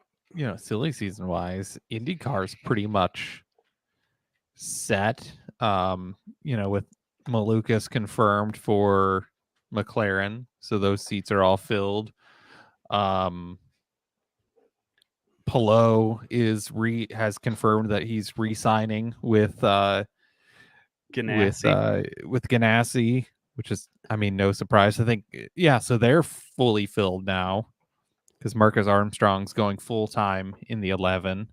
silly season wise, IndyCar's pretty much set. With Malukas confirmed for McLaren, so those seats are all filled. Palou has confirmed that he's re-signing with Ganassi, which is, no surprise. I think, so they're fully filled now because Marcus Armstrong's going full time in the 11.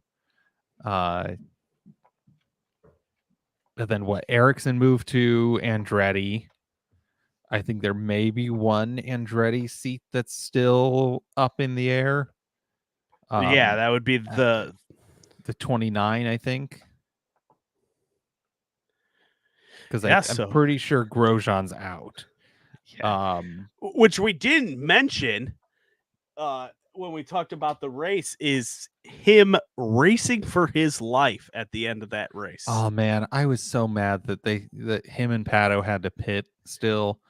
And then Ericsson moved to Andretti. I think there may be one Andretti seat that's still up in the air. That would be the 29, I think. Because I'm pretty sure Grosjean's out. Yeah. Which we didn't mention when we talked about the race is him racing for his life at the end of that race. Oh man, I was so mad that him and Pato had to pit still.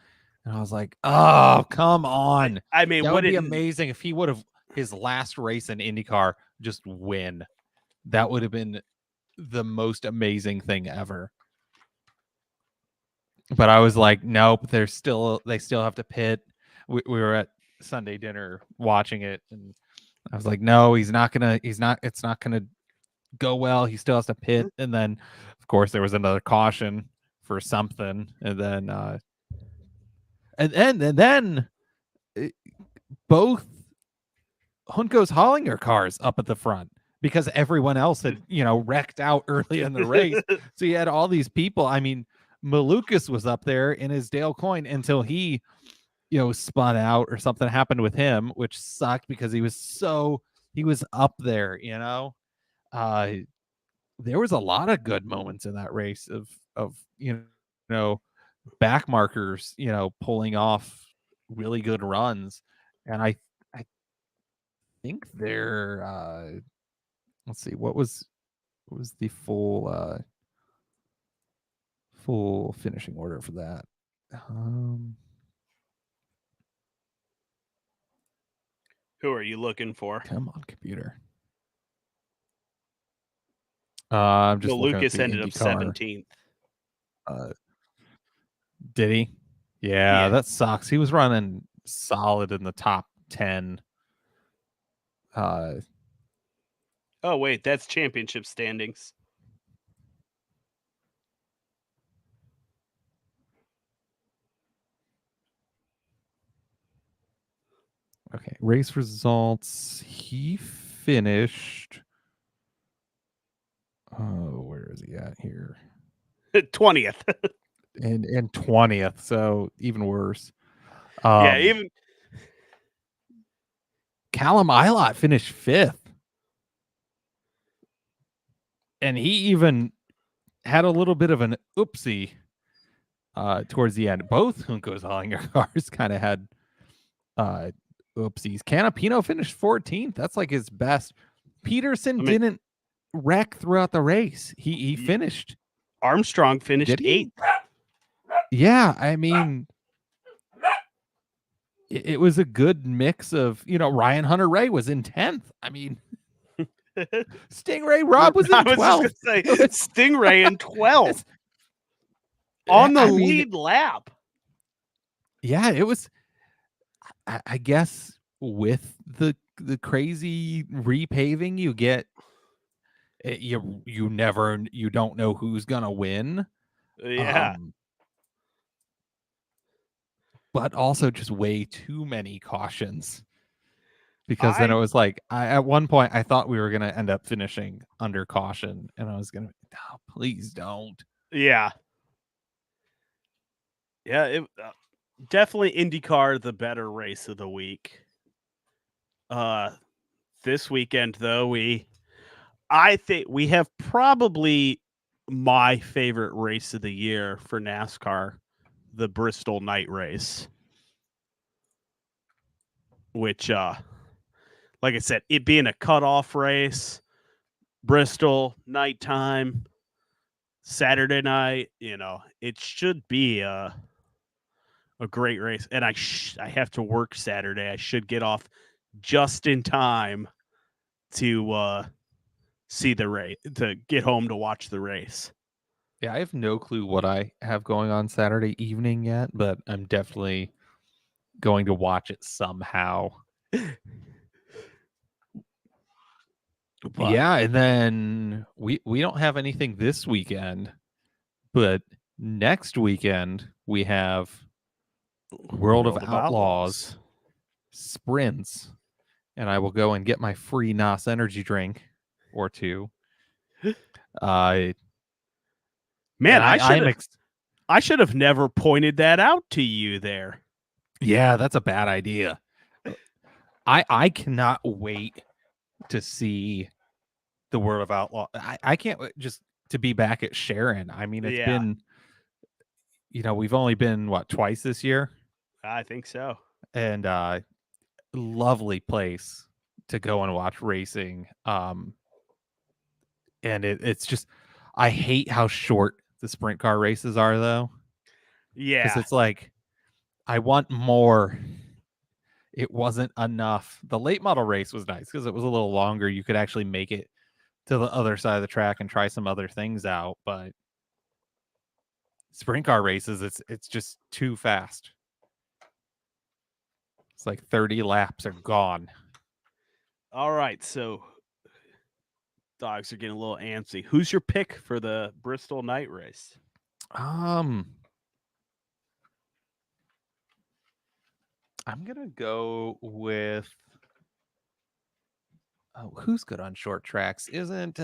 And I was like, oh, come on. I mean, that would be amazing if he would have his last race in IndyCar just win. That would have been the most amazing thing ever. But I was like, nope, they still have to pit. We were at Sunday dinner watching it, and I was like, no, it's not gonna go well. He still has to pit. And then of course there was another caution for something, and then both Hunko's Hollinger cars up at the front because everyone else had wrecked out early in the race. So you had all these people. I mean, Malukas was up there in his Dale Coyne until he spun out or something happened with him, which sucked because he was up there. There was a lot of good moments in that race of back markers pulling off really good runs. And I think they're let's see, what was the full finishing order for that. Who are you looking for? Come on, computer. I'm just Lucas ended up 17th. Did he? Yeah, that sucks. He was running solid in the top 10. Oh wait, that's championship standings. Okay, race results. He finished. Oh, where is he at here? 20th. and 20th, so even worse. Even Callum Ilott finished 5th. And he even had a little bit of an oopsie towards the end. Both Junko's Hollinger cars kind of had oopsies. Canapino finished 14th. That's like his best. Peterson didn't wreck throughout the race. He finished. Armstrong finished 8th. Yeah, I mean, it was a good mix of, Ryan Hunter-Reay was in 10th. I mean, Stingray Rob was in 12th. I was just going to say, Stingray in 12th. On the lead lap. Yeah, it was, I guess, with the crazy repaving, you get, you don't know who's going to win. Yeah. But also just way too many cautions. Because then it was like, at one point, I thought we were going to end up finishing under caution. And I was going to, please don't. Yeah. Yeah. definitely IndyCar, the better race of the week. This weekend though, I think we have probably my favorite race of the year for NASCAR, the Bristol night race, which like I said, it being a cutoff race, Bristol nighttime, Saturday night, it should be a great race. And I have to work Saturday. I should get off just in time to see the race, to get home to watch the race. Yeah, I have no clue what I have going on Saturday evening yet, but I'm definitely going to watch it somehow. But Yeah, and then we don't have anything this weekend, but next weekend we have World of Outlaws sprints, and I will go and get my free NOS energy drink or two. Man, I'm I should have never pointed that out to you there. Yeah, that's a bad idea. I cannot wait to see the World of Outlaw. I can't wait just to be back at Sharon. I mean, it's been, we've only been twice this year. I think so. And lovely place to go and watch racing. And it's just, I hate how short the sprint car races are though. Yeah. Because it's like, I want more. It wasn't enough. The late model race was nice because it was a little longer. You could actually make it to the other side of the track and try some other things out. But sprint car races, it's just too fast. It's like 30 laps are gone. All right, so dogs are getting a little antsy. Who's your pick for the Bristol night race? I'm gonna go with who's good on short tracks? Isn't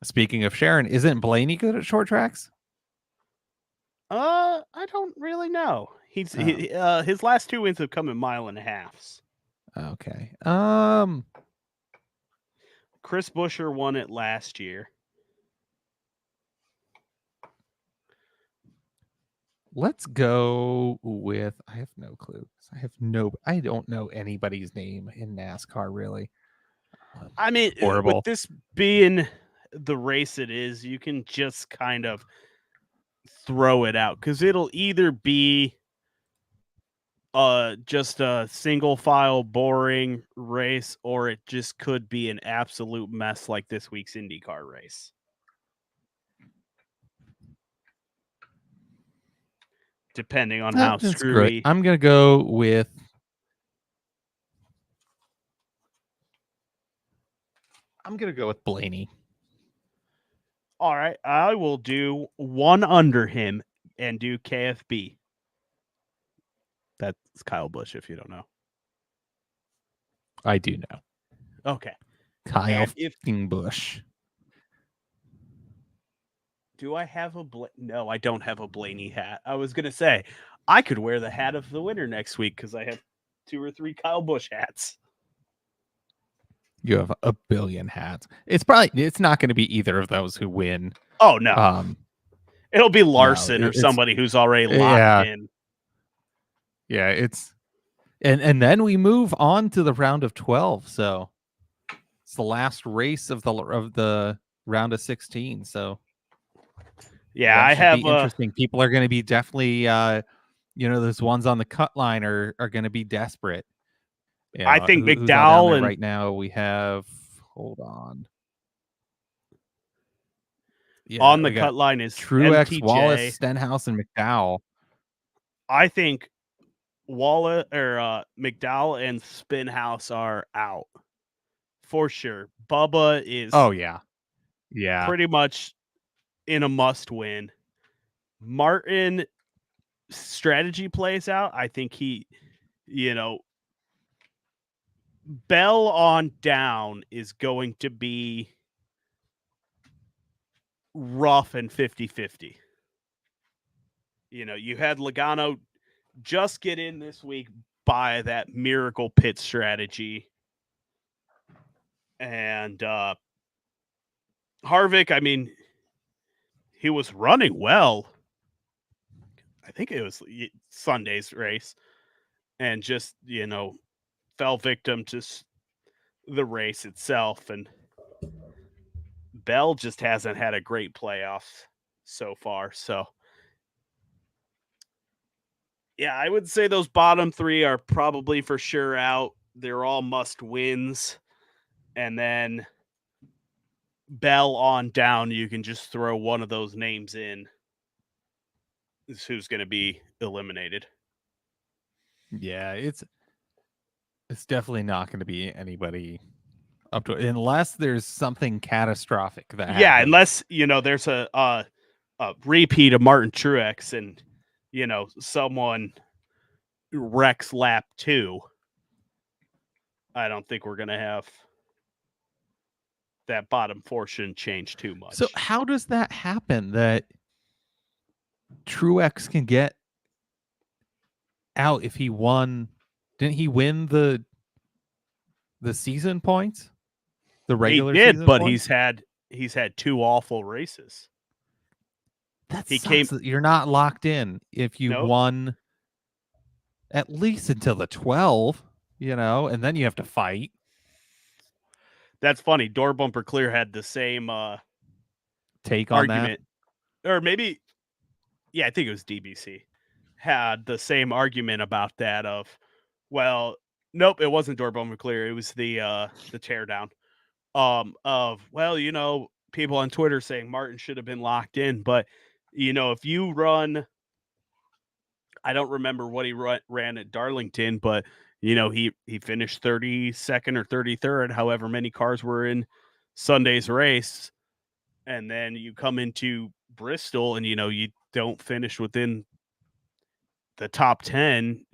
speaking of Sharon, isn't Blaney good at short tracks? I don't really know. His last two wins have come in 1.5 miles. Okay. Chris Buescher won it last year. Let's go with, I have no clue. I don't know anybody's name in NASCAR really. I mean, horrible. With this being the race it is, you can just kind of throw it out because it'll either be just a single file boring race, or it just could be an absolute mess like this week's IndyCar race. Depending on how screwy. I'm gonna go with Blaney. All right, I will do one under him and do KFB. That's Kyle Busch, if you don't know. I do know. Okay. Kyle Busch. Do I have No, I don't have a Blaney hat. I was going to say, I could wear the hat of the winner next week because I have 2 or 3 Kyle Busch hats. You have a billion hats. It's not going to be either of those who win. Oh, no. It'll be Larson or somebody who's already locked in. Yeah, and then we move on to the round of 12. So it's the last race of the round of 16. So yeah, I have interesting. People are going to be definitely those ones on the cut line are going to be desperate. I think McDowell and right now we have. Hold on. Yeah, on the cut line is Truex, MTJ. Wallace, Stenhouse, and McDowell. I think McDowell and Spinhouse are out for sure. Bubba is pretty much in a must win. Martin strategy plays out. I think he, Bell on down is going to be rough and 50-50. You had Logano just get in this week by that miracle pit strategy. And Harvick, I mean, he was running well. I think it was Sunday's race, and just, fell victim to the race itself. And Bell just hasn't had a great playoffs so far. So, yeah, I would say those bottom three are probably for sure out. They're all must wins. And then Bell on down, you can just throw one of those names in. Is who's going to be eliminated. Yeah, it's definitely not going to be anybody up to, unless there's something catastrophic that happens. Yeah, unless there's a repeat of Martin Truex and someone wrecks lap 2. I don't think we're going to have that bottom four shouldn't change too much. So how does that happen that Truex can get out if he won? Didn't he win the season points? The regular he did, season but points? he's had 2 awful races. That sucks that you're not locked in if you won at least until the 12, and then you have to fight. That's funny. Door Bumper Clear had the same take on argument. Or maybe, I think it was DBC, had the same argument about that of, well, nope, it wasn't Door Bumper Clear. It was the teardown of, well, people on Twitter saying Martin should have been locked in. But, if you run, I don't remember what he ran at Darlington, but he finished 32nd or 33rd, however many cars were in Sunday's race. And then you come into Bristol and, you don't finish within the top 10.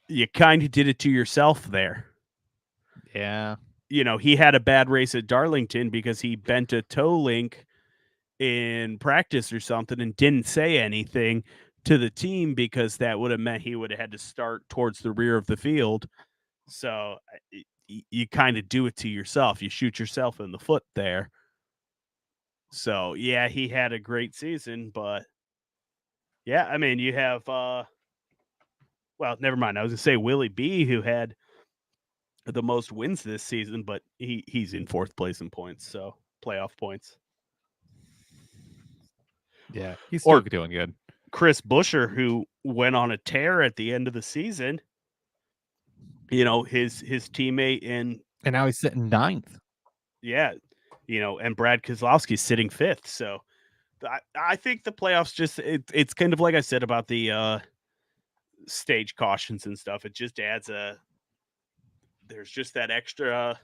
You kind of did it to yourself there. Yeah. He had a bad race at Darlington because he bent a toe link in practice or something and didn't say anything to the team, because that would have meant he would have had to start towards the rear of the field. So you kind of do it to yourself. You shoot yourself in the foot there. So, yeah, he had a great season, but yeah, I mean, you have, well, never mind. I was going to say Willie B, who had the most wins this season, but he's in 4th place in points, so playoff points. Yeah, he's still doing good. Chris Buescher, who went on a tear at the end of the season, his teammate and now he's sitting 9th. Yeah, and Brad Keselowski's sitting 5th. So I think the playoffs just it's kind of like I said about the stage cautions and stuff. It just adds there's just that extra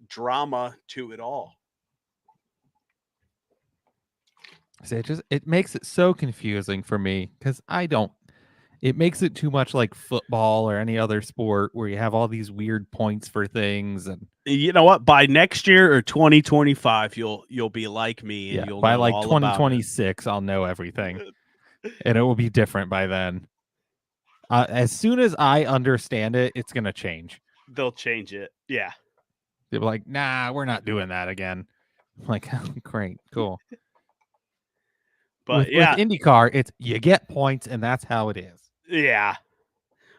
drama to it all. So it makes it so confusing for me, because it makes it too much like football or any other sport where you have all these weird points for things. And you know what? By next year or 2025, you'll be like me, and you'll by know like all 2026, I'll know everything, and it will be different by then. As soon as I understand it, it's gonna change. They'll change it. Yeah. They'll be like, nah, we're not doing that again. I'm like, oh, great, cool. But with IndyCar, it's you get points, and that's how it is. Yeah.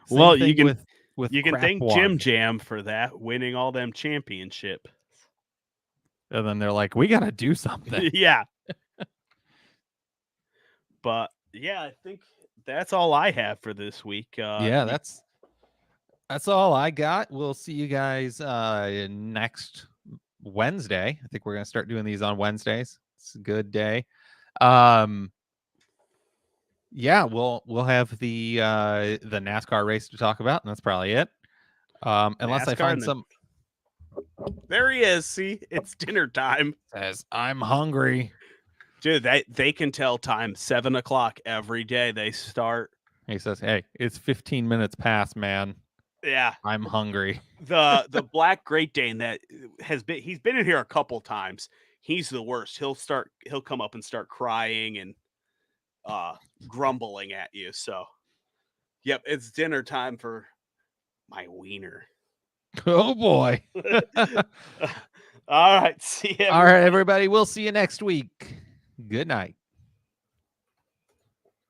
Same well, you can with you can thank Jim Jam for that, winning all them championship. And then they're like, we got to do something. Yeah. But yeah, I think that's all I have for this week. Yeah, that's all I got. We'll see you guys next Wednesday. I think we're gonna start doing these on Wednesdays. It's a good day. Yeah, we'll have the NASCAR race to talk about, and that's probably it. Unless I find some. There he is. See, it's dinner time. Says I'm hungry. Dude, they can tell time 7:00 every day. They start. He says, "Hey, it's 15 minutes past, man. Yeah, I'm hungry." The Black Great Dane that he's been in here a couple times. He's the worst. He'll come up and start crying, and grumbling at you. So, yep, it's dinner time for my wiener. Oh boy. All right, see you. All right, everybody. We'll see you next week. Good night.